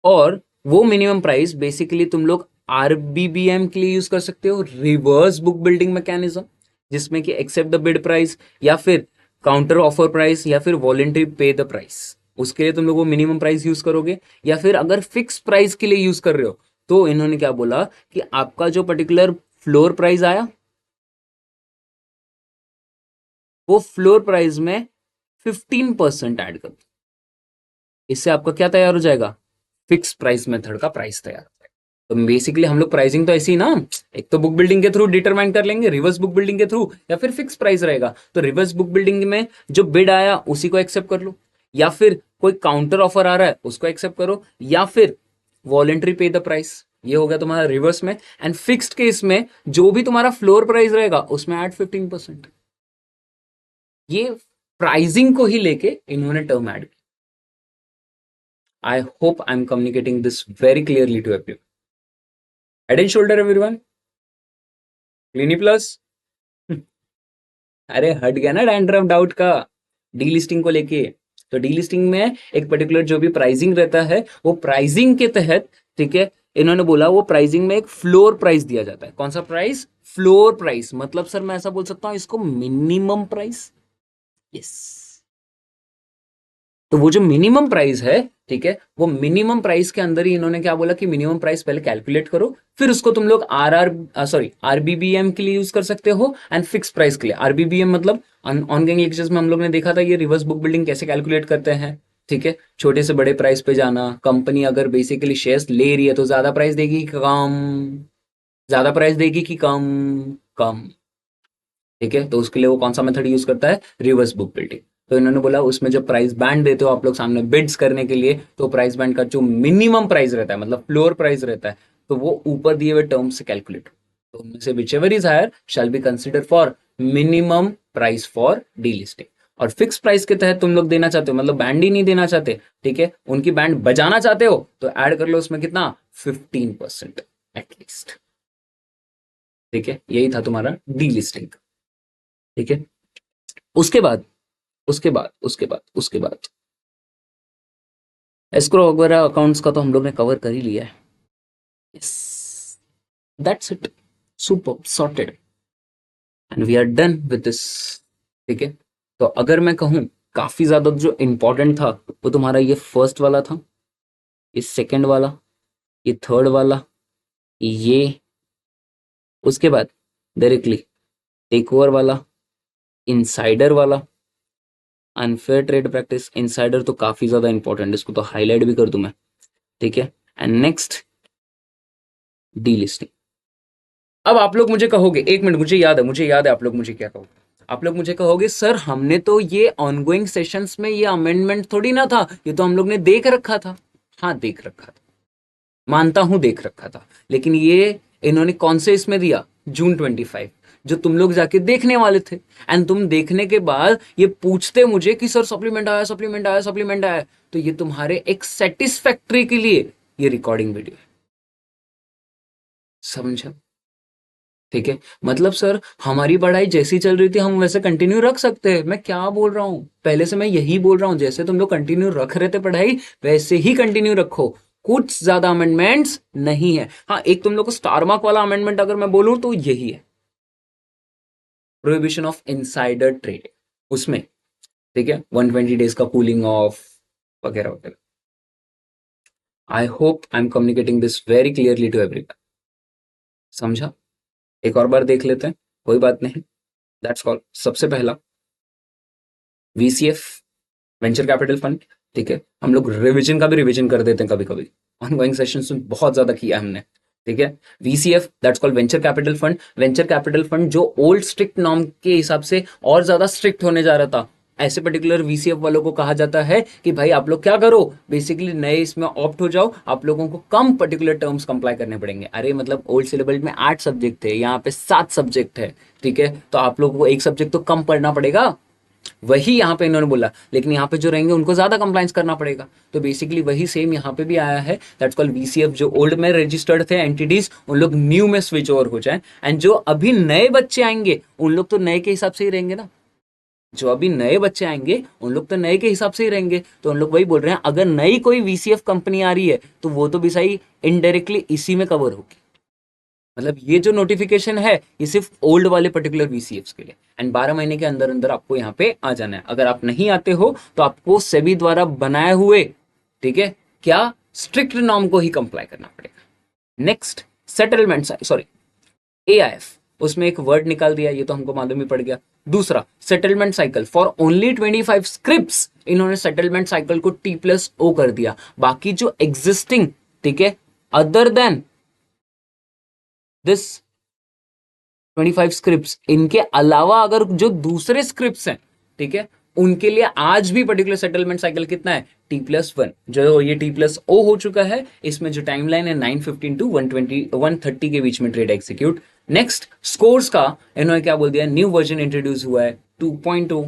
और वो मिनिमम प्राइस बेसिकली तुम लोग आरबीबीएम के लिए यूज कर सकते हो, रिवर्स बुक बिल्डिंग मैकेनिज्म, जिसमें कि एक्सेप्ट द बिड प्राइस या फिर काउंटर ऑफर प्राइस या फिर वॉलेंट्री पे द प्राइस, उसके लिए तुम लोग वो मिनिमम प्राइस यूज करोगे। या फिर अगर फिक्स प्राइस के लिए यूज कर रहे हो तो इन्होंने क्या बोला कि आपका जो पर्टिकुलर फ्लोर प्राइस आया, वो फ्लोर प्राइस में 15% ऐड कर दो। इससे आपका क्या तैयार हो जाएगा? फिक्स प्राइस मेथड का प्राइस तैयार हो जाएगा। तो बेसिकली हम लोग प्राइसिंग तो ऐसी ही ना, एक तो बुक बिल्डिंग के थ्रू डिटरमाइन कर लेंगे, रिवर्स बुक बिल्डिंग के थ्रू, या फिर फिक्स प्राइस रहेगा तो रिवर्स बुक बिल्डिंग में जो बिड आया उसी को एक्सेप्ट कर लो, या फिर कोई काउंटर ऑफर आ रहा है उसको एक्सेप्ट करो, या फिर वॉलेंट्री पे द प्राइस। ये हो गया तुम्हारा रिवर्स में। एंड फिक्स्ड केस में जो भी तुम्हारा फ्लोर प्राइस रहेगा उसमें ऐड 15%। ये प्राइसिंग को ही लेके इन्होंने टर्म ऐड किया। I hope I'm communicating this very clearly to everyone. Head and shoulder everyone. Clinic Plus? अरे हट गया ना डैंड्रफ डाउट का डीलिस्टिंग को लेके। तो डीलिस्टिंग में एक पर्टिकुलर जो भी प्राइसिंग रहता है वो प्राइसिंग के तहत, ठीक है, इन्होंने बोला वो प्राइसिंग में एक फ्लोर प्राइस दिया जाता है। कौन सा प्राइस? Floor price. मतलब सर मैं ऐसा बोल सकता हूं इसको मिनिमम प्राइस। यस। तो वो जो मिनिमम प्राइस है, ठीक है, वो मिनिमम प्राइस के अंदर ही इन्होंने क्या बोला कि मिनिमम प्राइस पहले कैलकुलेट करो, फिर उसको तुम लोग आरबीबीएम के लिए यूज कर सकते हो एंड फिक्स प्राइस के लिए। आरबीबीएम मतलब ऑनगोइंग लेक्चर्स में हम लोग ने देखा था ये रिवर्स बुक बिल्डिंग कैसे कैलकुलेट करते हैं, ठीक है। छोटे से बड़े प्राइस पे जाना, कंपनी अगर बेसिकली शेयर्स ले रही है तो ज्यादा प्राइस देगी कि कम, ज्यादा प्राइस देगी कि कम, कम, ठीक है। तो उसके लिए वो कौन सा मेथड यूज करता है? Reverse book building. तो इन्होंने बोला उसमें जब प्राइस बैंड देते हो आप लोग सामने बिड्स करने के लिए, तो प्राइस बैंड का जो मिनिमम प्राइस रहता है, मतलब फ्लोर प्राइस रहता है, तो वो ऊपर दिए हुए टर्म से कैलकुलेट हो। तो उनमें से whichever is higher shall be consider for minimum price for delisting. और फिक्स प्राइस के तहत तुम लोग देना चाहते हो, मतलब बैंड ही नहीं देना चाहते, ठीक है, उनकी बैंड बजाना चाहते हो, तो ऐड कर लो उसमें कितना? 15% एटलीस्ट, ठीक है। यही था तुम्हारा डीलिस्टिंग, ठीक है। उसके बाद उसके बाद एस्क्रो वगैरह अकाउंट्स का तो हम लोग ने कवर कर ही लिया है। Yes, that's it, super sorted and we are done with this, ठीक है। तो अगर मैं कहूं काफी ज्यादा जो इंपॉर्टेंट था वो तुम्हारा ये फर्स्ट वाला था, ये सेकंड वाला, ये थर्ड वाला, ये, उसके बाद डायरेक्टली टेक ओवर वाला, इनसाइडर वाला, अनफेयर ट्रेड प्रैक्टिस। इनसाइडर तो काफी ज्यादा इंपॉर्टेंट है, इसको तो हाईलाइट भी कर दूं मैं, ठीक है। And next delisting. अब आप लोग मुझे कहोगे, एक मिनट, मुझे याद है आप लोग मुझे क्या कहोगे। आप लोग मुझे कहोगे सर हमने तो ये ऑनगोइंग सेशंस में ये अमेंडमेंट थोड़ी ना था, ये तो हम लोग ने देख रखा था। हाँ देख रखा था, मानता हूं देख रखा था, लेकिन ये इन्होंने कौन से इसमें दिया? जून 25, जो तुम लोग जाके देखने वाले थे। एंड तुम देखने के बाद ये पूछते मुझे कि सर सप्लीमेंट आया, सप्लीमेंट आया, सप्लीमेंट आया। तो ये तुम्हारे एक सेटिस्फैक्ट्री के लिए ये रिकॉर्डिंग वीडियो है, समझा? ठीक है, मतलब सर हमारी पढ़ाई जैसी चल रही थी हम वैसे कंटिन्यू रख सकते हैं। मैं क्या बोल रहा हूँ, पहले से मैं यही बोल रहा हूँ, जैसे तुम लोग कंटिन्यू रख रहे थे पढ़ाई वैसे ही कंटिन्यू रखो, कुछ ज्यादा अमेंडमेंट्स नहीं है। हाँ, एक तुम लोग को स्टार मार्क वाला अमेंडमेंट अगर मैं बोलूँ तो यही है, प्रोहिबिशन ऑफ इनसाइडर ट्रेडिंग उसमें। ठीक है, 120 डेज का कूलिंग ऑफ वगैरह वगैरह। I hope I am communicating this very clearly to everyone. समझा? एक और बार देख लेते हैं, कोई बात नहीं। दैट्स कॉल सबसे पहला वीसीएफ, वेंचर कैपिटल फंड। ठीक है, हम लोग रिवीजन का भी रिवीजन कर देते हैं कभी कभी, ऑनगोइंग सेशंस में बहुत ज्यादा किया हमने। ठीक है, VCF that's called venture capital fund. Venture capital fund जो ओल्ड स्ट्रिक्ट नॉर्म के हिसाब से और ज्यादा स्ट्रिक्ट होने जा रहा था, ऐसे पर्टिकुलर वीसीएफ वालों को कहा जाता है कि भाई आप लोग क्या करो, बेसिकली नए इसमें ऑप्ट हो जाओ, आप लोगों को कम पर्टिकुलर टर्म्स कंप्लाई करने पड़ेंगे। अरे मतलब ओल्ड सिलेबस में 8 सब्जेक्ट थे, यहाँ पे 7 सब्जेक्ट है। ठीक है, तो आप लोगों को एक सब्जेक्ट तो कम पढ़ना पड़ेगा, वही यहाँ पे इन्होंने बोला, लेकिन यहाँ पे जो रहेंगे उनको ज्यादा कंप्लाइंस करना पड़ेगा। तो बेसिकली वही सेम यहाँ पे भी आया है, दैट्स कॉल्ड वीसीएफ। जो ओल्ड में रजिस्टर्ड थे एंटिटीज उन लोग न्यू में स्विच ओवर हो जाए, एंड जो अभी नए बच्चे आएंगे उन लोग तो नए के हिसाब से ही रहेंगे ना। जो अभी नए बच्चे आएंगे उन लोग तो नए के हिसाब से ही रहेंगे। तो उन लोग वही बोल रहे हैं, अगर नई कोई वीसीएफ कंपनी आ रही है तो वो तो भी सही इनडायरेक्टली इसी में कवर होगी। मतलब ये जो नोटिफिकेशन है ये सिर्फ ओल्ड वाले पर्टिकुलर वीसीएफ्स के लिए, एंड 12 महीने के अंदर अंदर आपको यहाँ पे आ जाना है। अगर आप नहीं आते हो तो आपको सेबी द्वारा बनाए हुए, ठीक है, क्या स्ट्रिक्ट नॉर्म को ही कंप्लाई करना पड़ेगा। नेक्स्ट, सेटलमेंट, सॉरी एआईएफ, उसमें एक वर्ड निकाल दिया, ये तो हमको मालूम ही पड़ गया। दूसरा, settlement cycle for only 25 scripts, इन्होंने सेटलमेंट साइकिल को T+O कर दिया। बाकी जो एग्जिस्टिंग, ठीक है, अदर देन दिस 25 स्क्रिप्ट्स, इनके अलावा अगर जो दूसरे स्क्रिप्ट्स हैं, ठीक है, उनके लिए आज भी पर्टिकुलर सेटलमेंट साइकिल कितना है, T+1। जो ये T+O हो चुका है, इसमें जो टाइमलाइन है 9:15 टू 1:30 के बीच में ट्रेड एग्जीक्यूट। नेक्स्ट, स्कोर्स का इन्होंने क्या बोल दिया, न्यू वर्जन इंट्रोड्यूस हुआ है 2.0।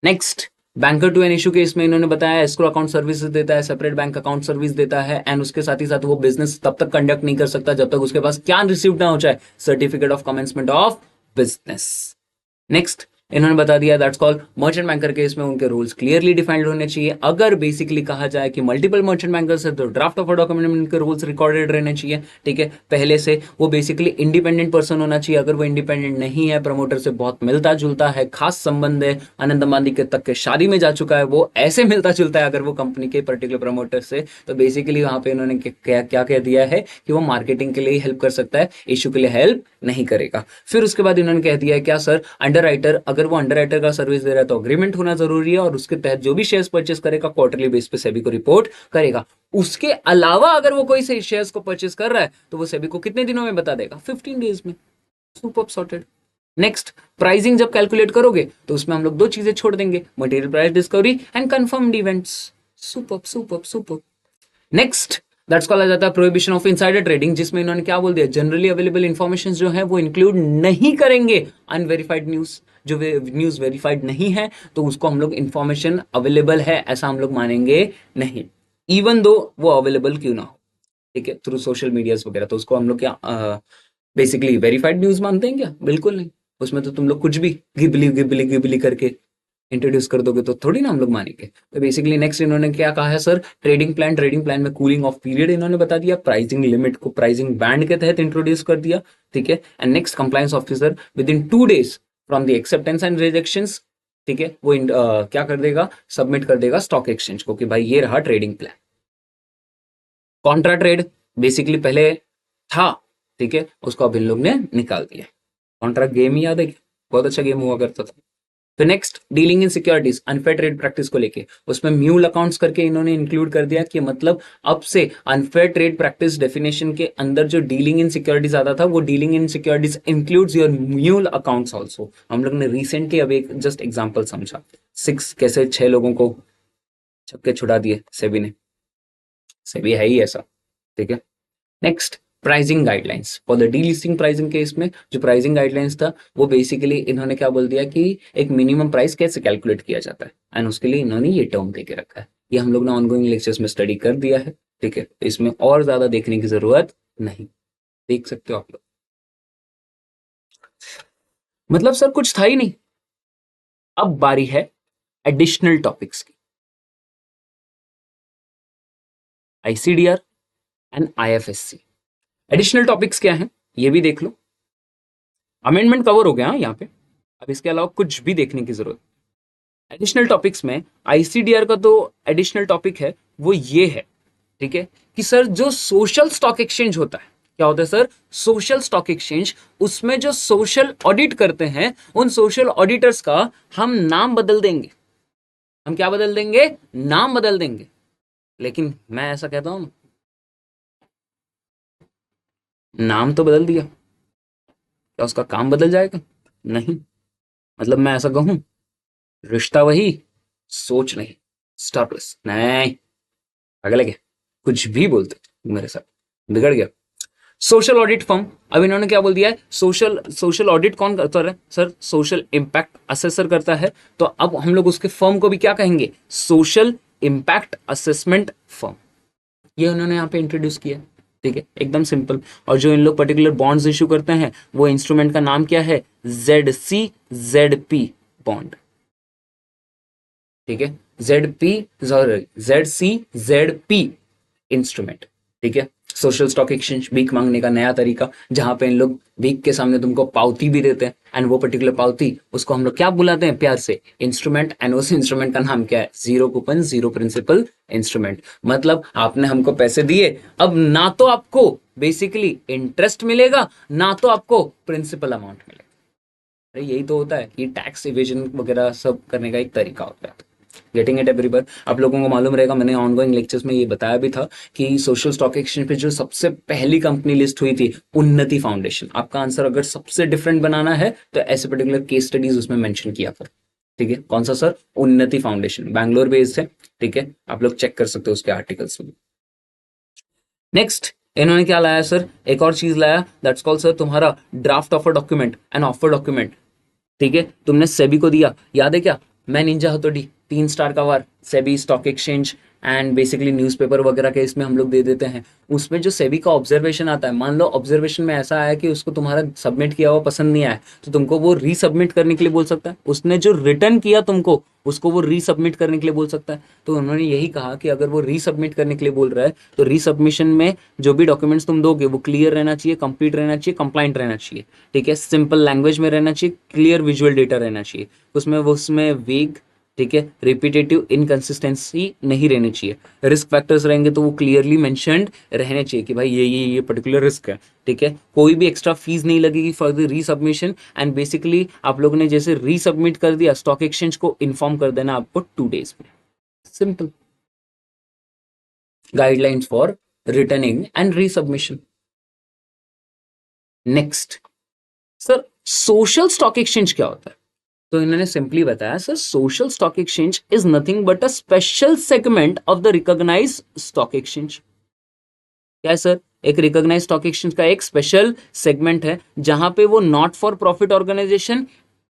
Next, banker to an issue के इसमें इन्होंने बताया एस्क्रो अकाउंट सर्विसेज देता है, सेपरेट बैंक अकाउंट सर्विस देता है, एंड उसके साथ ही साथ वो बिजनेस तब तक कंडक्ट नहीं कर सकता जब तक उसके पास क्या रिसीव ना हो जाए, certificate of commencement of business. Next, इन्होंने बता दिया दैट्स कॉल्ड मर्चेंट बैंकर के इसमें उनके रूल्स क्लियरली डिफाइंड होने चाहिए। अगर बेसिकली कहा जाए कि मल्टीपल मर्चेंट बैंकर्स है तो ड्राफ्ट ऑफ अ डॉक्यूमेंट में उनके रूल्स रिकॉर्डेड रहने चाहिए। ठीक है, पहले से वो बेसिकली इंडिपेंडेंट पर्सन होना चाहिए। अगर वो इंडिपेंडेंट नहीं है, प्रमोटर से बहुत मिलता जुलता है, खास संबंध है, आनंद अंबानी के तक के शादी में जा चुका है, वो ऐसे मिलता जुलता है अगर वो कंपनी के पर्टिकुलर प्रमोटर से, तो बेसिकली वहां पे इन्होंने क्या कह दिया है कि वो मार्केटिंग के लिए हेल्प कर सकता है, इशू के लिए हेल्प नहीं करेगा। फिर उसके बाद इन्होंने कह दिया है क्या सर, अंडर राइटर, अगर वो अंडर राइटर का सर्विस दे रहा है तो अग्रीमेंट होना जरूरी है, और उसके तहत जो भी शेयर्स परचेस करेगा क्वार्टरली बेस पे सेबी को रिपोर्ट करेगा। उसके अलावा अगर वो कोई से शेयर्स को परचेस कर रहा है तो वो सेबी को कितने दिनों में बता देगा, 15 डेज में। Super sorted. नेक्स्ट, प्राइसिंग जब कैलकुलेट करोगे तो उसमें हम लोग दो चीजें छोड़ देंगे, material price discovery and confirmed events. Super super super. Next, that's call आ जाता है प्रोहिबिशन ऑफ इनसाइडर ट्रेडिंग, जिसमें इन्होंने क्या बोल दिया, जनरली अवेलेबल इंफॉर्मेशन जो है वो इंक्लूड नहीं करेंगे अनवेरिफाइड न्यूज। जो न्यूज वेरीफाइड नहीं है तो उसको हम लोग इंफॉर्मेशन अवेलेबल है ऐसा हम लोग मानेंगे नहीं, इवन दो वो अवेलेबल क्यों ना हो। ठीक है, थ्रू सोशल मीडियाज वगैरह, तो उसको हम लोग क्या बेसिकली वेरीफाइड न्यूज मानते हैं क्या, बिल्कुल नहीं। उसमें तो तुम लोग कुछ भी गिबली गिबली गिबली करके इंट्रोड्यूस कर दोगे तो थोड़ी ना हम लोग मानेंगे। तो बेसिकली नेक्स्ट इन्होंने क्या कहा है सर, ट्रेडिंग प्लान में कूलिंग ऑफ पीरियड इन्होंने बता दिया, प्राइसिंग लिमिट को प्राइसिंग बैंड के तहत इंट्रोड्यूस कर दिया। ठीक है, and next, compliance officer with in 2 days from the acceptance and rejections, ठीक है, वो क्या कर देगा, सबमिट कर देगा स्टॉक एक्सचेंज को कि भाई ये रहा trading plan. Contra trade basically पहले था, ठीक है, उसको अब इन लोग ने निकाल दिया। कॉन्ट्रा गेम याद है, बहुत अच्छा गेम हुआ करता था। तो next, dealing in securities, unfair trade practice को लेके उसमें म्यूल अकाउंट्स करके इन्होंने इंक्लूड कर दिया कि मतलब अब से अनफेयर ट्रेड प्रैक्टिस डेफिनेशन के अंदर जो डीलिंग इन सिक्योरिटीज आता था वो dealing in securities includes your mule accounts also. हम लोग ने रिसेंटली अब एक जस्ट एग्जांपल समझा, 6 कैसे 6 लोगों को छक्के छुड़ा दिए सेबी ने, सेबी है ही ऐसा। ठीक है, next, pricing guidelines for the delisting pricing case में जो प्राइसिंग गाइडलाइंस था वो बेसिकली इन्होंने क्या बोल दिया कि एक मिनिमम प्राइस कैसे कैलकुलेट किया जाता है, एंड उसके लिए इन्होंने ये टर्म देके रखा है। ये हम लोग ने ऑनगोइंग लेक्चर्स में स्टडी कर दिया है। ठीक है, तो इसमें और ज्यादा देखने की जरूरत नहीं। देख सकते हो आप लोग। मतलब सर कुछ था ही नहीं। अब बारी है एडिशनल टॉपिक्स की, ICDR and IFSC. Additional topics क्या हैं ये भी देख लो। अमेंडमेंट कवर हो गया हाँ यहाँ पे, अब इसके अलावा कुछ भी देखने की जरूरत। एडिशनल टॉपिक्स में आईसीडीआर का तो एडिशनल टॉपिक है वो ये है, ठीक है, कि सर जो सोशल स्टॉक एक्सचेंज होता है, क्या होता है सर, सोशल स्टॉक एक्सचेंज, उसमें जो सोशल ऑडिट करते हैं उन सोशल ऑडिटर्स का हम नाम बदल देंगे। हम क्या बदल देंगे, नाम बदल देंगे। लेकिन मैं ऐसा कहता हूं, नाम तो बदल दिया, क्या उसका काम बदल जाएगा? नहीं। मतलब मैं ऐसा कहूं, रिश्ता वही, सोच नहीं, स्टॉपलेस नहीं। पागल है क्या? कुछ भी बोलते मेरे साथ, बिगड़ गया। सोशल ऑडिट फर्म, अब इन्होंने क्या बोल दिया है, सोशल सोशल ऑडिट कौन करता है सर, सोशल इंपैक्ट असेसर करता है। तो अब हम लोग उसके फर्म को भी क्या कहेंगे, सोशल इंपैक्ट असेसमेंट फर्म। ये उन्होंने यहाँ पे इंट्रोड्यूस किया, ठीक है, एकदम सिंपल। और जो इन लोग पर्टिकुलर बॉन्ड्स इशू करते हैं वो इंस्ट्रूमेंट का नाम क्या है, ZCZP बॉन्ड, ठीक है, ZCZP इंस्ट्रूमेंट, ठीक है। सोशल स्टॉक एक्सचेंज, भीख मांगने का नया तरीका, जहां पे इन लोग भीख के सामने तुमको पावती भी देते हैं, एंड वो पर्टिकुलर पावती उसको हम लोग क्या बुलाते हैं प्यार से, इंस्ट्रूमेंट। एंड उस इंस्ट्रूमेंट का नाम क्या है, zero coupon zero principal instrument. मतलब आपने हमको पैसे दिए, अब ना तो आपको बेसिकली इंटरेस्ट मिलेगा ना तो आपको प्रिंसिपल अमाउंट मिलेगा। अरे यही तो होता है कि टैक्स इवेजन वगैरह सब करने का एक तरीका होता है। Getting it everyone? आप लोगों को मालूम रहेगा, मैंने ऑनगोइंग लेक्चर्स में ये बताया भी था कि सोशल स्टॉक एक्सचेंज पे जो सबसे पहली कंपनी लिस्ट हुई थी, उन्नति फाउंडेशन। आपका आंसर अगर सबसे डिफरेंट बनाना है तो ऐसे पर्टिकुलर केस स्टडीज उसमें मेंशन किया कर, ठीक है। कौन सा सर, उन्नति फाउंडेशन, बैंगलोर बेस्ड है, ठीक है, आप लोग चेक कर सकते हो उसके आर्टिकल्स में। नेक्स्ट इन्होंने क्या लाया सर, एक और चीज लाया, दैट्स कॉल्ड सर तुम्हारा draft offer document and offer document, ठीक है। तुमने सेबी को दिया, याद है क्या, मैं निंजा हथौड़ी 3 स्टार का वार, SEBI stock exchange and basically newspaper वगैरह के इसमें हम लोग दे देते हैं। उसमें जो सेबी का ऑब्जर्वेशन आता है, मान लो ऑब्जर्वेशन में ऐसा आया कि उसको तुम्हारा सबमिट किया हुआ पसंद नहीं आया, तो तुमको वो रीसबमिट करने के लिए बोल सकता है। उसने जो रिटर्न किया तुमको, उसको वो रीसबमिट करने के लिए बोल सकता है। तो उन्होंने यही कहा कि अगर वो रीसबमिट करने के लिए बोल रहा है तो रीसबमिशन में जो भी डॉक्यूमेंट्स तुम दोगे वो क्लियर रहना चाहिए, कंप्लीट रहना चाहिए, कंप्लाइंट रहना चाहिए, ठीक है, सिंपल लैंग्वेज में रहना चाहिए, क्लियर विजुअल डेटा रहना चाहिए, उसमें वेग, ठीक है, रिपीटेटिव इनकंसिस्टेंसी नहीं रहनी चाहिए। रिस्क फैक्टर्स रहेंगे तो वो क्लियरली मेंशन्ड रहने चाहिए कि भाई ये पर्टिकुलर रिस्क है, ठीक है। कोई भी एक्स्ट्रा फीस नहीं लगेगी फॉर द रीसबमिशन। एंड बेसिकली आप लोगों ने जैसे रीसबमिट कर दिया, स्टॉक एक्सचेंज को इन्फॉर्म कर देना आपको 2 days में। Simple guidelines for returning and resubmission. Next sir, social stock exchange क्या होता है? तो इन्होंने सिंपली बताया sir, social stock exchange is nothing but a special segment of the recognised stock exchange. क्या है सर, एक रिकॉग्नाइज्ड स्टॉक एक्सचेंज का एक स्पेशल सेगमेंट है जहां पे वो not for profit organisation,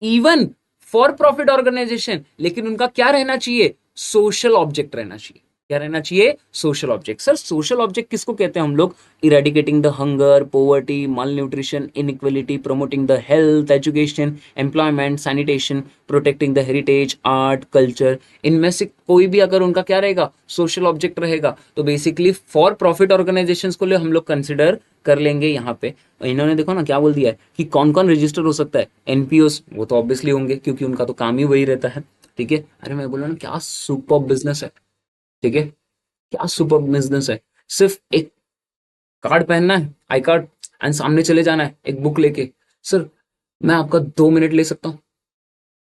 even for profit organisation, लेकिन उनका क्या रहना चाहिए, सोशल ऑब्जेक्ट रहना चाहिए। क्या रहना चाहिए, social object. Sir social object किसको कहते हैं हम लोग, eradicating the hunger, poverty, mall nutrition, inequality, promoting the health, education, employment, sanitation, protecting the heritage, art, culture. इनमें से कोई भी अगर उनका क्या रहेगा, सोशल ऑब्जेक्ट रहेगा, तो बेसिकली फॉर प्रॉफिट ऑर्गेनाइजेशंस को लिए हम लोग कंसिडर कर लेंगे यहाँ पे। इन्होंने देखो ना क्या बोल दिया है कि कौन कौन रजिस्टर हो सकता है, एनपीओस, वो तो ऑब्वियसली होंगे क्योंकि उनका तो काम ही वही रहता है, ठीक है। अरे मैं बोला ना क्या सुपर बिजनेस है, ठीक है, क्या सुपर बिजनेस है। सिर्फ एक कार्ड पहनना है, आई कार्ड, एंड सामने चले जाना है एक बुक लेके। सर मैं आपका 2 मिनट ले सकता हूँ,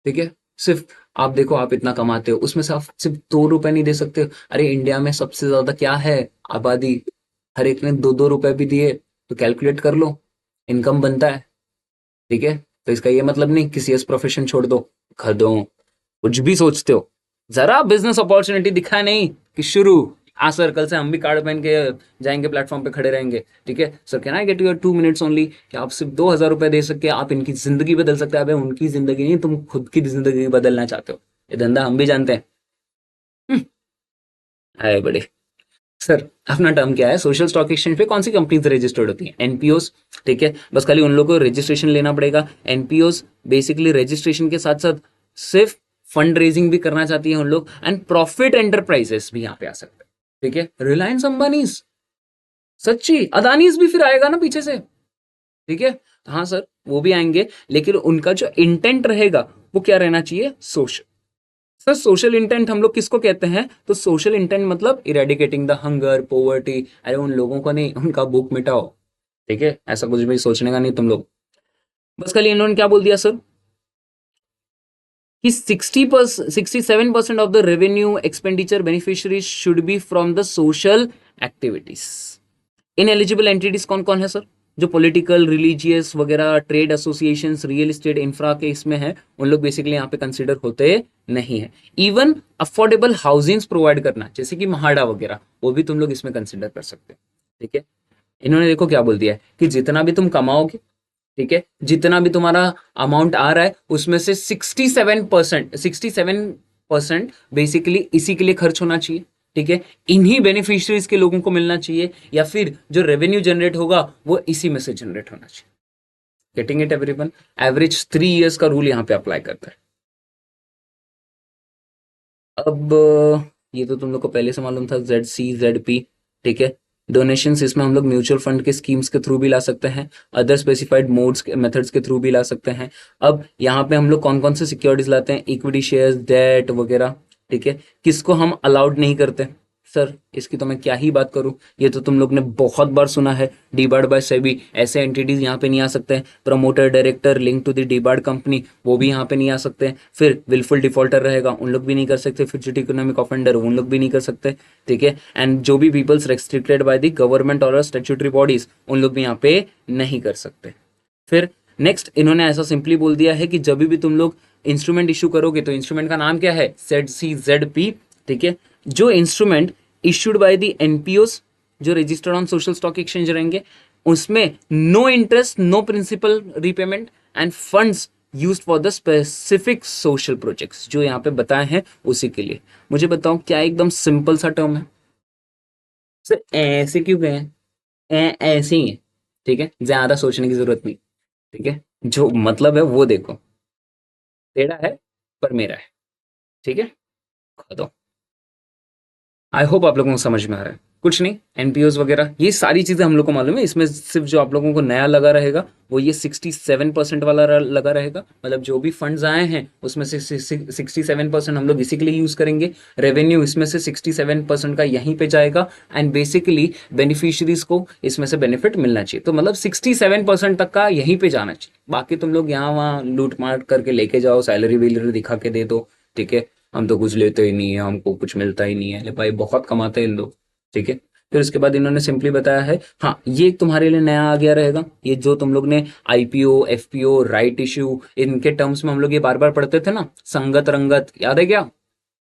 ठीक है, सिर्फ आप देखो आप इतना कमाते हो, उसमें से आप सिर्फ 2 रुपए नहीं दे सकते हो। अरे इंडिया में सबसे ज्यादा क्या है, आबादी, हर एक ने 2-2 रुपए भी दिए, तो कैलकुलेट कर लो, इनकम बनता है, ठीक है। तो इसका ये मतलब नहीं कि सीएस प्रोफेशन छोड़ दो, कर दो, कुछ भी सोचते हो, जरा बिजनेस अपॉर्चुनिटी दिखा नहीं कि शुरू, हाँ सर कल से हम भी कार्ड पहन के जाएंगे, प्लेटफॉर्म पे खड़े रहेंगे, ठीक है sir, can I get your 2 minutes only, कि आप सिर्फ 2,000 रुपए दे सके, आप इनकी जिंदगी बदल सकते हैं। अबे उनकी जिंदगी नहीं, तुम खुद की जिंदगी बदलना चाहते हो, ये धंधा हम भी जानते हैं। है बड़े। सर अपना टर्म क्या है, सोशल स्टॉक एक्सचेंज पे कौन सी कंपनीज रजिस्टर्ड होती हैं, एनपीओस। ठीक है, बस खाली उन लोगों को रजिस्ट्रेशन लेना पड़ेगा। एनपीओस बेसिकली रजिस्ट्रेशन के साथ साथ सिर्फ फंड रेजिंग भी करना चाहती है उन लोग, एंड प्रॉफिट एंटरप्राइजेस भी यहाँ पे आ सकते हैं। ठीक है, रिलायंस अंबानीज, सच्ची अदानीज भी फिर आएगा ना पीछे से। ठीक है, हाँ सर वो भी आएंगे, लेकिन उनका जो इंटेंट रहेगा वो क्या रहना चाहिए, सोशल। सर सोशल इंटेंट हम लोग किसको कहते हैं, तो सोशल इंटेंट मतलब इरेडिकेटिंग द हंगर पोवर्टी, अरे उन लोगों को नहीं, उनका भूख मिटाओ। ठीक है, ऐसा कुछ भी सोचने का नहीं तुम लोग। बस खाली इन्होंने क्या बोल दिया सर कि 67% of the revenue expenditure beneficiaries should be from the social activities. In eligible entities कौन कौन है सर, जो पॉलिटिकल रिलीजियस वगैरह trade associations real estate infra के इसमें है, उन लोग बेसिकली यहाँ पे कंसिडर होते नहीं है। इवन अफोर्डेबल हाउसिंग्स प्रोवाइड करना जैसे कि महाड़ा वगैरह, वो भी तुम लोग इसमें कंसिडर कर सकते हो। ठीक है, इन्होंने देखो क्या बोल दिया है कि जितना भी तुम कमाओगे, ठीक है, जितना भी तुम्हारा अमाउंट आ रहा है उसमें से 67% बेसिकली इसी के लिए खर्च होना चाहिए। ठीक है, इन्हीं बेनिफिशियरीज के लोगों को मिलना चाहिए, या फिर जो रेवेन्यू जनरेट होगा वो इसी में से जनरेट होना चाहिए। Getting it everyone, average 3 years का रूल यहाँ पे अप्लाई करता है। अब ये तो तुम लोग को पहले से मालूम था, ZC ZP। ठीक है, डोनेशंस इसमें हम लोग म्यूचुअल फंड के स्कीम्स के थ्रू भी ला सकते हैं, अदर स्पेसिफाइड मोड्स मेथड्स के थ्रू भी ला सकते हैं। अब यहाँ पे हम लोग कौन कौन से सिक्योरिटीज लाते हैं, इक्विटी शेयर्स, डेट वगैरह। ठीक है, किसको हम अलाउड नहीं करते सर, इसकी तो मैं क्या ही बात करूं, ये तो तुम लोग ने बहुत बार सुना है, डीबार्ड बाय सेबी, ऐसे एंटिटीज यहाँ पे नहीं आ सकते हैं। Promoter director link to the debarred company, वो भी यहाँ पे नहीं आ सकते हैं। फिर विलफुल डिफॉल्टर रहेगा, उन लोग भी नहीं कर सकते। फिर इकोनॉमिक ऑफेंडर, उन लोग भी नहीं कर सकते। ठीक है, एंड जो भी peoples restricted by the government और स्टैट्यूटरी बॉडीज, उन लोग भी यहाँ पे नहीं कर सकते। फिर नेक्स्ट इन्होंने ऐसा सिंपली बोल दिया है कि जब भी तुम लोग इंस्ट्रूमेंट इशू करोगे, तो इंस्ट्रूमेंट का नाम क्या है, ZCZP। ठीक है, जो instrument issued by the NPOs जो registered on social stock exchange रहेंगे, उसमें no interest no principal repayment and funds used for the specific social projects जो यहाँ पे बताए हैं उसी के लिए। मुझे बताओ क्या एकदम सिंपल सा टर्म है सर, ऐसे क्यों गए हैं, ऐसे ही है। ठीक है, ज्यादा सोचने की जरूरत नहीं। ठीक है, जो मतलब है वो देखो, टेढ़ा है पर मेरा है। ठीक है, खो दो। आई होप आप लोगों को समझ में आ रहा है। कुछ नहीं, एनपीओज वगैरह ये सारी चीजें हम लोग को मालूम है। इसमें सिर्फ जो आप लोगों को नया लगा रहेगा वो ये 67% वाला लगा रहेगा, मतलब जो भी फंड्स आए हैं उसमें से 67% हम लोग इसी के लिए यूज करेंगे। रेवेन्यू इसमें से 67% का यहीं पे जाएगा, एंड बेसिकली बेनिफिशियरीज को इसमें से बेनिफिट मिलना चाहिए। तो मतलब 67% तक का यहीं पे जाना चाहिए। बाकी तुम लोग यहाँ वहाँ लूट मार करके लेके जाओ, सैलरी वैलरी दिखा के दे दो। ठीक है, हम तो कुछ लेते ही नहीं है, हमको कुछ मिलता ही नहीं है, अरे भाई बहुत कमाते हैं इन लोग। ठीक है, फिर उसके बाद इन्होंने सिंपली बताया है, हाँ ये तुम्हारे लिए नया आ गया रहेगा, ये जो तुम लोग ने आईपीओ एफपीओ राइट इश्यू इनके टर्म्स में हम लोग ये बार बार पढ़ते थे ना, संगत रंगत, याद है क्या।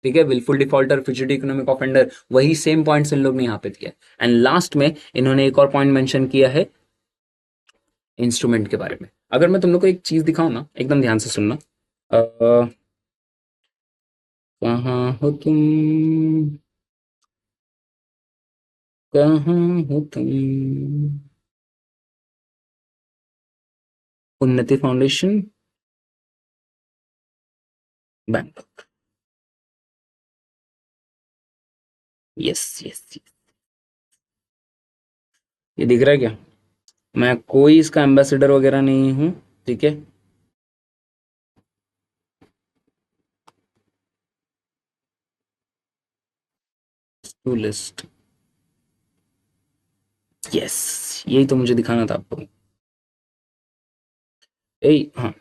ठीक है, wilful defaulter, fugitive economic offender, वही सेम पॉइंट्स इन लोग ने यहाँ पे दिया। एंड लास्ट में इन्होंने एक और पॉइंट मेंशन किया है इंस्ट्रूमेंट के बारे में। अगर मैं तुम लोग को एक चीज दिखाऊं ना, एकदम ध्यान से सुनना। कहाँ हो तुम, कहाँ हो तुम, उन्नति फाउंडेशन बैंकॉक। यस यस, ये दिख रहा है क्या, मैं कोई इसका एम्बेसडर वगैरह नहीं हूँ। ठीक है, टू लिस्ट, यस, यही तो मुझे दिखाना था आपको। हाँ,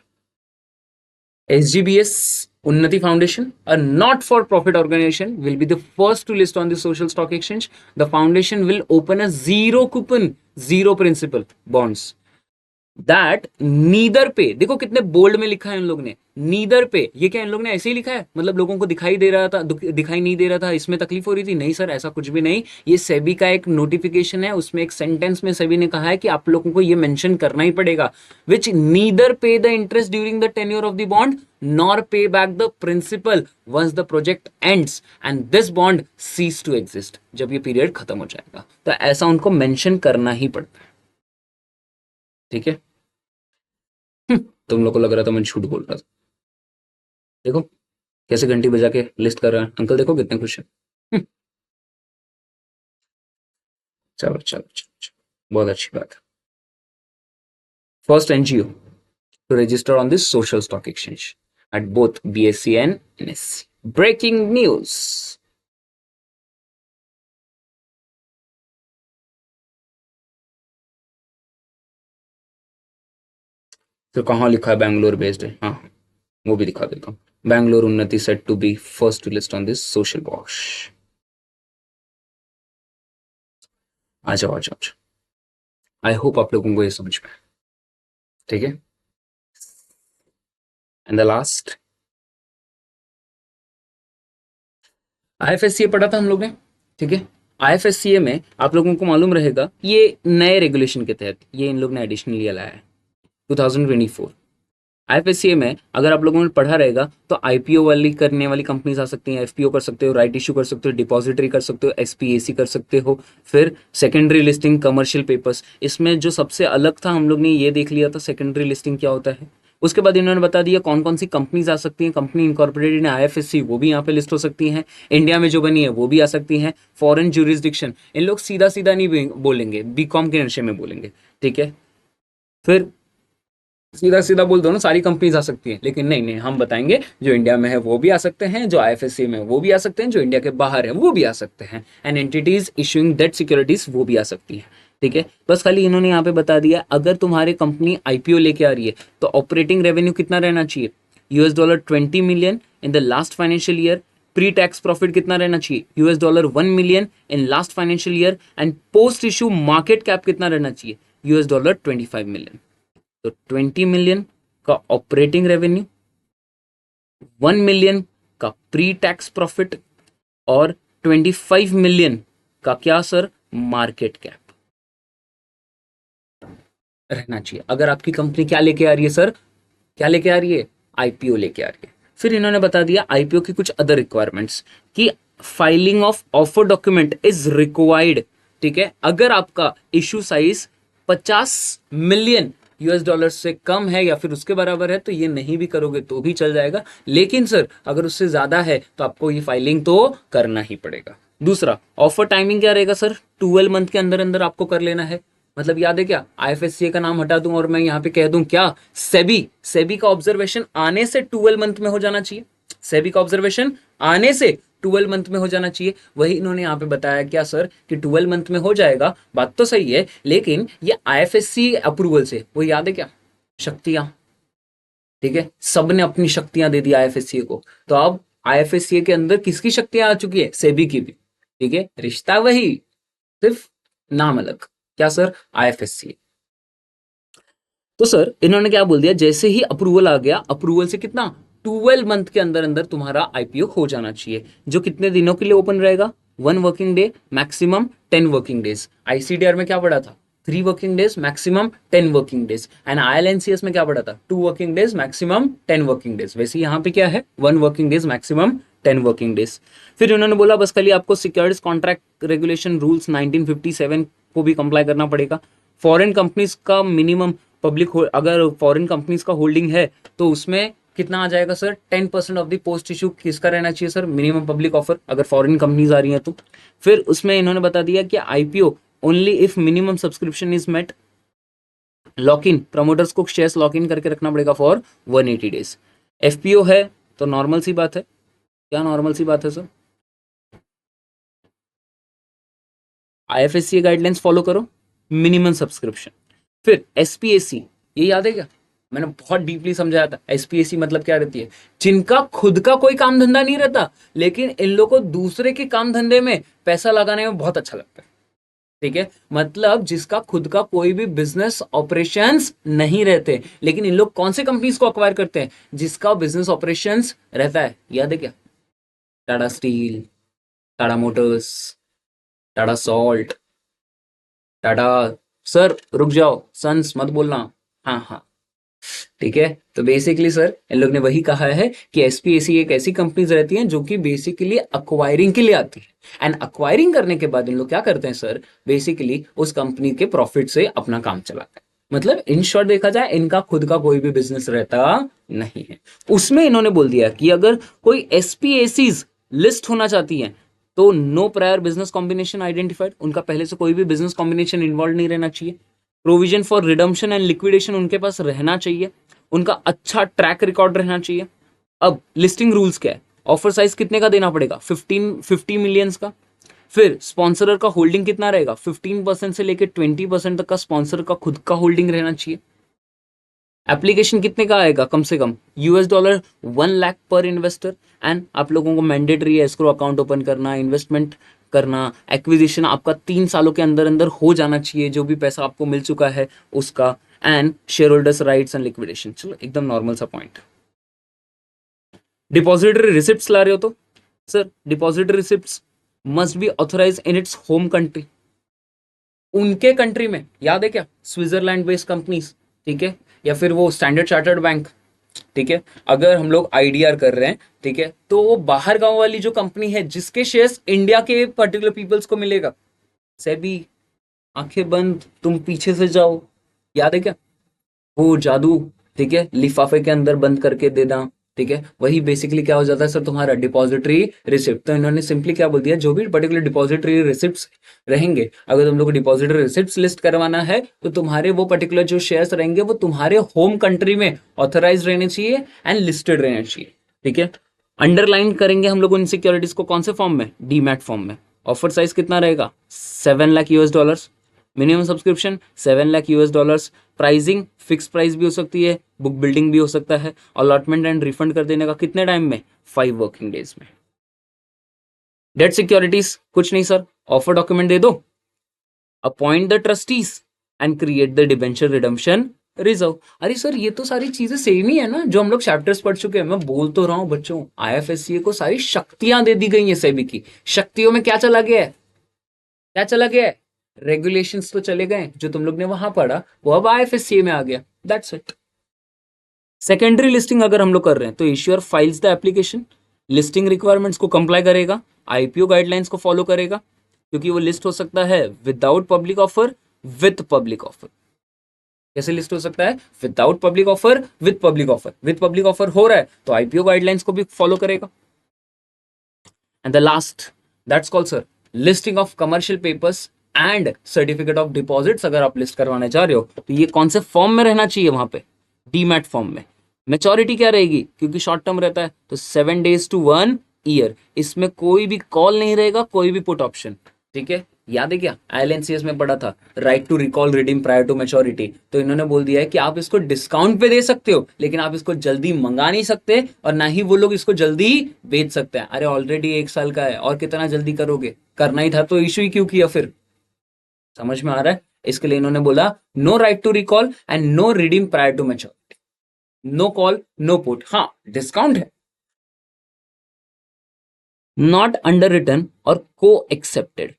SGBS Unnati Foundation, a not-for-profit organization, will be the first to list on the social stock exchange. The foundation will open a zero coupon, zero principal bonds that neither पे, देखो कितने बोल्ड में लिखा है इन लोग ने, नीदर पे, ये क्या इन लोग ने ऐसे ही लिखा है, मतलब लोगों को दिखाई दे रहा था, दिखाई नहीं दे रहा था, इसमें तकलीफ हो रही थी? नहीं सर, ऐसा कुछ भी नहीं। ये सेबी का एक नोटिफिकेशन है, उसमें एक सेंटेंस में सेबी ने कहा है कि आप लोगों को ये मेंशन करना ही पड़ेगा, which neither pay the interest during the tenure of the bond nor pay back the principal once the project ends and this bond ceases to exist, जब ये पीरियड खत्म हो जाएगा। तो ऐसा उनको मेंशन करना ही पड़ता है, ठीक है। तुम लोग को लग रहा था मैं झूठ बोल रहा था, देखो कैसे घंटी बजा के लिस्ट कर रहा है अंकल, देखो कितने खुश है। चलो चलो चलो चलो, बहुत अच्छी बात है। First NGO to register on this social stock exchange at both BSE and NSE। Breaking news. तो कहाँ लिखा है बैंगलोर बेस्ड है? हाँ, वो भी दिखा देता हूँ। Bangalore Unnati set to be first to list on this social box. आ जाओ आ जाओ आ जाओ। आई होप आप लोगों को ये समझ में आए, ठीक है। एंड द लास्ट, IFSCA पढ़ा था हम लोग ने, ठीक है। IFSCA में आप लोगों को मालूम रहेगा, ये नए रेगुलेशन के तहत ये इन लोग ने एडिशनली लाया है 2024। IFSCA में अगर आप लोगों ने पढ़ा रहेगा तो IPO वाली करने वाली कंपनीज आ सकती हैं, FPO कर सकते हो, राइट इशू कर सकते हो, डिपॉजिटरी कर सकते हो, SPAC कर सकते हो, फिर सेकेंडरी लिस्टिंग, कमर्शियल पेपर्स। इसमें जो सबसे अलग था हम लोग ने ये देख लिया था सेकेंडरी लिस्टिंग क्या होता है। उसके बाद इन्होंने बता दिया कौन कौन सी कंपनीज आ सकती हैं, कंपनी इनकॉर्पोरेटेड इन IFSC वो भी यहाँ पे लिस्ट हो सकती हैं, इंडिया में जो बनी है वो भी आ सकती हैं, फॉरेन ज्यूरिसडिक्शन, इन लोग सीधा सीधा नहीं बोलेंगे, BCom के नशे में बोलेंगे, ठीक है। फिर सीधा सीधा बोल दो ना सारी कंपनीज आ सकती हैं, लेकिन नहीं नहीं, हम बताएंगे जो इंडिया में है वो भी आ सकते हैं, जो IFSC में है वो भी आ सकते हैं, जो इंडिया के बाहर है वो भी आ सकते हैं, and entities issuing debt securities वो भी आ सकती हैं, ठीक है। बस खाली इन्होंने यहाँ पे बता दिया अगर तुम्हारी कंपनी IPO लेके आ रही है तो ऑपरेटिंग रेवेन्यू कितना रहना चाहिए, $20 20 million in the last financial year, pre tax profit कितना रहना चाहिए, $1 million in last financial year, and post issue market cap कितना रहना चाहिए, $25 million। तो 20 मिलियन का ऑपरेटिंग रेवेन्यू, 1 मिलियन का प्री टैक्स प्रॉफिट और 25 मिलियन का क्या सर, मार्केट कैप रहना चाहिए। अगर आपकी कंपनी क्या लेके आ रही है सर, क्या लेके आ रही है, IPO लेके आ रही है। फिर इन्होंने बता दिया IPO की कुछ अदर रिक्वायरमेंट्स कि filing of offer document is required, ठीक है। अगर आपका issue size 50 million US dollar से कम है या फिर उसके बराबर है तो ये नहीं भी करोगे तो भी चल जाएगा, लेकिन सर अगर उससे ज्यादा है तो आपको ये फाइलिंग तो करना ही पड़ेगा। दूसरा, ऑफर टाइमिंग क्या रहेगा सर, 12 मंथ के अंदर अंदर आपको कर लेना है। मतलब याद है क्या, IFSCA का नाम हटा दूं और मैं यहाँ पे कह दूं क्या, सेबी का ऑब्जर्वेशन आने से 12 मंथ में हो जाना चाहिए, सेबी का ऑब्जर्वेशन आने से 12 मंथ में हो जाना चाहिए। वही इन्होंने यहाँ पे बताया क्या सर कि 12 मंथ में हो जाएगा, बात तो सही है, लेकिन ये IFSC अप्रूवल से, वो याद है क्या, शक्तियां, ठीक है, सबने अपनी शक्तियां दे दी IFSCA को, तो अब IFSCA के अंदर किसकी शक्तियां आ चुकी है, सेबी की भी, ठीक है, रिश्ता वही, सिर्फ नाम अलग, क्या सर, IFSCA। तो सर इन्होंने क्या बोल दिया, जैसे ही अप्रूवल आ गया, अप्रूवल से कितना, 12 मंथ के अंदर अंदर तुम्हारा IPO हो जाना चाहिए, जो कितने दिनों के लिए ओपन रहेगा, 1 working day, maximum 10 working days. ICDR में क्या पढ़ा था, 3 working days, maximum 10 working days, and ILNCS में क्या पढ़ा था, 2 working days, maximum 10 working days. वैसे यहाँ पे क्या है, 1 working days, maximum 10 working days. फिर उन्होंने बोला बस खाली आपको सिक्योरिटीज कॉन्ट्रैक्ट रेगुलेशन रूल्स 1957 को भी कंप्लाई करना पड़ेगा। फॉरेन कंपनीज का मिनिमम पब्लिक, अगर फॉरेन कंपनीज का होल्डिंग है तो उसमें कितना आ जाएगा sir, 10% of the post issue किसका रहना चाहिए सर, मिनिमम पब्लिक ऑफर, अगर फॉरेन कंपनीज आ रही हैं तो। फिर उसमें इन्होंने बता दिया कि IPO only if minimum subscription is met, lock in, promoters को शेयर्स लॉक इन करके रखना पड़ेगा फॉर 180 डेज। FPO है तो नॉर्मल सी बात है, क्या नॉर्मल सी बात है सर, IFSCA गाइडलाइंस फॉलो करो, मिनिमम सब्सक्रिप्शन। फिर SPAC, ये याद है क्या, मैंने बहुत डीपली समझाया था, SPAC मतलब क्या रहती है, जिनका खुद का कोई काम धंधा नहीं रहता लेकिन इन लोगों को दूसरे के काम धंधे में पैसा लगाने में बहुत अच्छा लगता है, ठीक है, मतलब जिसका खुद का कोई भी बिजनेस ऑपरेशंस नहीं रहते, लेकिन इन लोग कौन से कंपनीज को अक्वायर करते हैं, जिसका बिजनेस ऑपरेशंस रहता है। याद है क्या? Tata steel, Tata Motors, Tata salt, Tata, sir रुक जाओ, सन्स मत बोलना। हाँ हाँ, ठीक है। तो बेसिकली सर इन लोग ने वही कहा है कि एसपीएसी एक ऐसी कंपनीज रहती हैं जो कि बेसिकली अक्वायरिंग के लिए आती है, एंड अक्वायरिंग करने के बाद इन लोग क्या करते हैं सर, बेसिकली उस कंपनी के प्रॉफिट से अपना काम चलाते हैं। मतलब इन शॉर्ट देखा जाए, इनका खुद का कोई भी बिजनेस रहता नहीं है। उसमें इन्होंने बोल दिया कि अगर कोई एसपीएसीज लिस्ट होना चाहती है तो no prior business combination identified, उनका पहले से कोई भी बिजनेस कॉम्बिनेशन इन्वॉल्व नहीं रहना चाहिए। Provision for redemption and liquidation उनके पास रहना चाहिए। उनका अच्छा ट्रैक रिकॉर्ड रहना चाहिए। अब लिस्टिंग रूल्स क्या है? ऑफर साइज कितने का देना पड़ेगा? 50 मिलियंस का। फिर स्पॉन्सरर का होल्डिंग कितना रहेगा? 15% से लेकर 20% तक का स्पॉन्सर का खुद का होल्डिंग रहना चाहिए। एप्लीकेशन कितने का आएगा? कम से कम $1 1 लाख पर इन्वेस्टर। एंड आप लोगों को मैंडेटरी है एस्क्रो अकाउंट ओपन करना, इन्वेस्टमेंट करना, एक्विजिशन आपका 3 सालों के अंदर अंदर हो जाना चाहिए, जो भी पैसा आपको मिल चुका है उसका। And share holders rights and liquidation, चलो एकदम नॉर्मल सा पॉइंट। डिपॉजिटरी रिसिप्ट्स ला रहे हो तो sir depository receipts must be authorise in its home country. उनके कंट्री में, याद है क्या, स्विट्जरलैंड बेस्ड कंपनीज, ठीक है, या फिर वो स्टैंडर्ड चार्टर्ड बैंक, ठीक है। अगर हम लोग आईडीआर कर रहे हैं, ठीक है, तो वो बाहर गांव वाली जो कंपनी है जिसके शेयर्स इंडिया के पर्टिकुलर पीपल्स को मिलेगा, सेबी, आंखें बंद तुम पीछे से जाओ, याद है क्या वो जादू, ठीक है, लिफाफे के अंदर बंद करके देना, ठीक है, वही बेसिकली क्या हो जाता है सर, तुम्हारा डिपॉजिटरी रिसिप्ट। तो इन्होंने सिंपली क्या बोल दिया, जो भी पर्टिकुलर डिपॉजिटरी रिसिप्ट्स रहेंगे, अगर तुम लोग को डिपॉजिटरी रिसिप्ट्स लिस्ट करवाना है तो तुम्हारे वो पर्टिकुलर जो शेयर्स रहेंगे वो तुम्हारे होम कंट्री में ऑथराइज रहने चाहिए एंड लिस्टेड रहने चाहिए, ठीक है। अंडरलाइन करेंगे हम लोग उन सिक्योरिटीज को कौन से फॉर्म में? डीमैट फॉर्म में। ऑफर साइज कितना रहेगा? $7 lakh. Minimum subscription $7 lakh. Pricing fix price भी हो सकती है, बुक बिल्डिंग भी हो सकता है। अलॉटमेंट एंड रिफंड कर देने का कितने टाइम में? 5 वर्किंग डेज में। डेट सिक्योरिटीज कुछ नहीं सर, ऑफर डॉक्यूमेंट दे दो, appoint the trustees and create the debenture redemption reserve. अरे सर ये तो सारी चीजें सेम ही है ना जो हम लोग चैप्टर्स पढ़ चुके हैं। मैं बोल तो रहा हूं बच्चों, आईएफएससी को सारी शक्तियां दे दी गई है सेबी की। शक्तियों में क्या चला गया है? क्या चला गया है? रेगुलेशंस तो चले गए, जो तुम लोग ने वहां पढ़ा वो अब आईएफएससी में आ गया, दैट्स इट। सेकेंडरी लिस्टिंग अगर हम लोग कर रहे हैं तो issuer files the application, listing requirements को कंप्लाई करेगा, आईपीओ गाइडलाइंस को फॉलो करेगा, क्योंकि वो लिस्ट हो सकता है without public offer, with public offer. कैसे लिस्ट हो सकता है? Without public offer, with public offer. With public offer हो रहा है तो आईपीओ गाइडलाइंस को भी फॉलो करेगा। And the last, that's called sir listing of commercial papers and certificate of deposits. अगर आप लिस्ट करवाने चाह रहे हो तो ये कौन से फॉर्म में रहना चाहिए? वहां पे डीमैट फॉर्म में। मेच्योरिटी क्या रहेगी? क्योंकि शॉर्ट टर्म रहता है तो 7 days to 1 year। इसमें कोई भी कॉल नहीं रहेगा, कोई भी पुट ऑप्शन, ठीक है। याद है क्या आईएलएनसीएस में पढ़ा था, right to recall redeem prior to maturity. तो इन्होंने बोल दिया है कि आप इसको डिस्काउंट पे दे सकते हो, लेकिन आप इसको जल्दी मंगा नहीं सकते, और ना ही वो लोग इसको जल्दी बेच सकते हैं। अरे ऑलरेडी 1 साल का है और कितना जल्दी करोगे? करना ही था तो इशू ही क्यों किया फिर? समझ में आ रहा है? इसके लिए इन्होंने बोला no right to recall and no redeem prior to maturity. No call no put, हाँ डिस्काउंट है, नॉट अंडर रिटर्न और को एक्सेप्टेड,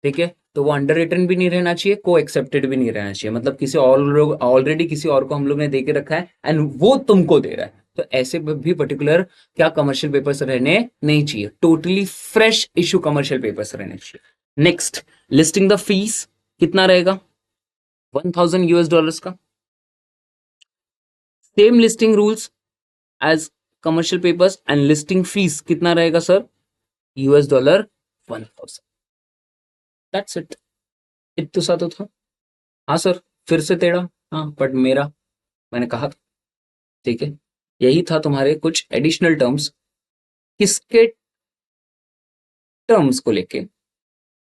ठीक है। तो वो अंडर रिटर्न भी नहीं रहना चाहिए, को एक्सेप्टेड भी नहीं रहना चाहिए, मतलब किसी और लोग ऑलरेडी किसी और को हम लोग ने दे के रखा है एंड वो तुमको दे रहा है, तो ऐसे भी पर्टिकुलर क्या कमर्शियल पेपर्स रहने नहीं चाहिए। Totally fresh issue commercial papers रहने चाहिए। नेक्स्ट, लिस्टिंग द फीस कितना रहेगा? $1,000 का। Same listing rules as commercial papers and listing fees कितना रहेगा सर? $1,000। That's it. इतना सा तो था। हाँ सर, फिर से टेढ़ा, हाँ बट मेरा, मैंने कहा था, ठीक है। यही था तुम्हारे कुछ एडिशनल टर्म्स, किसके टर्म्स को लेके?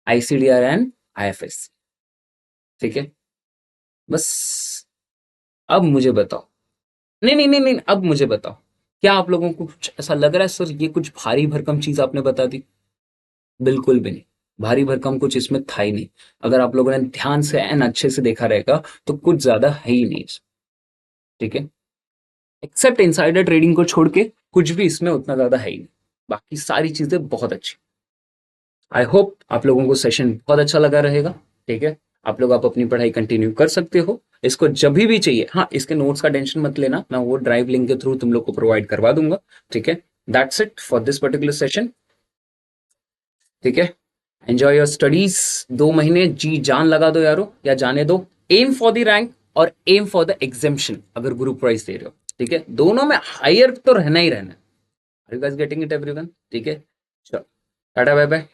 आईसीडीआर एंड आईएफएस, ठीक है। बस अब मुझे बताओ, नहीं नहीं नहीं नहीं, अब मुझे बताओ, क्या आप लोगों को कुछ ऐसा लग रहा है सर ये कुछ भारी भरकम चीज आपने बता दी? बिल्कुल भी नहीं। भारी भरकम कुछ इसमें था ही नहीं। अगर आप लोगों ने ध्यान से एंड अच्छे से देखा रहेगा तो कुछ ज्यादा है ही नहीं इसमें, ठीक है। एक्सेप्ट इनसाइडर ट्रेडिंग को छोड़ के कुछ भी इसमें उतना ज्यादा है ही नहीं, बाकी सारी चीजें बहुत अच्छी। आई होप आप लोगों को सेशन बहुत अच्छा लगा रहेगा, ठीक है। आप अपनी पढ़ाई कंटिन्यू कर सकते हो, इसको जब भी चाहिए, हाँ इसके नोट्स का टेंशन मत लेना, मैं वो ड्राइव लिंक के थ्रू तुम लोग को प्रोवाइड करवा दूंगा, ठीक है। That's it for this particular session, ठीक है। एंजॉय योर स्टडीज, 2 महीने जी जान लगा दो यारो, या जाने दो। एम फॉर द रैंक और एम फॉर द एग्जामेशन, अगर ग्रुप प्राइज दे रहे हो, ठीक है, दोनों में हायर तो रहना ही रहना है। Are you guys getting it everyone, ठीक है। चलो टाटा बाय बाय।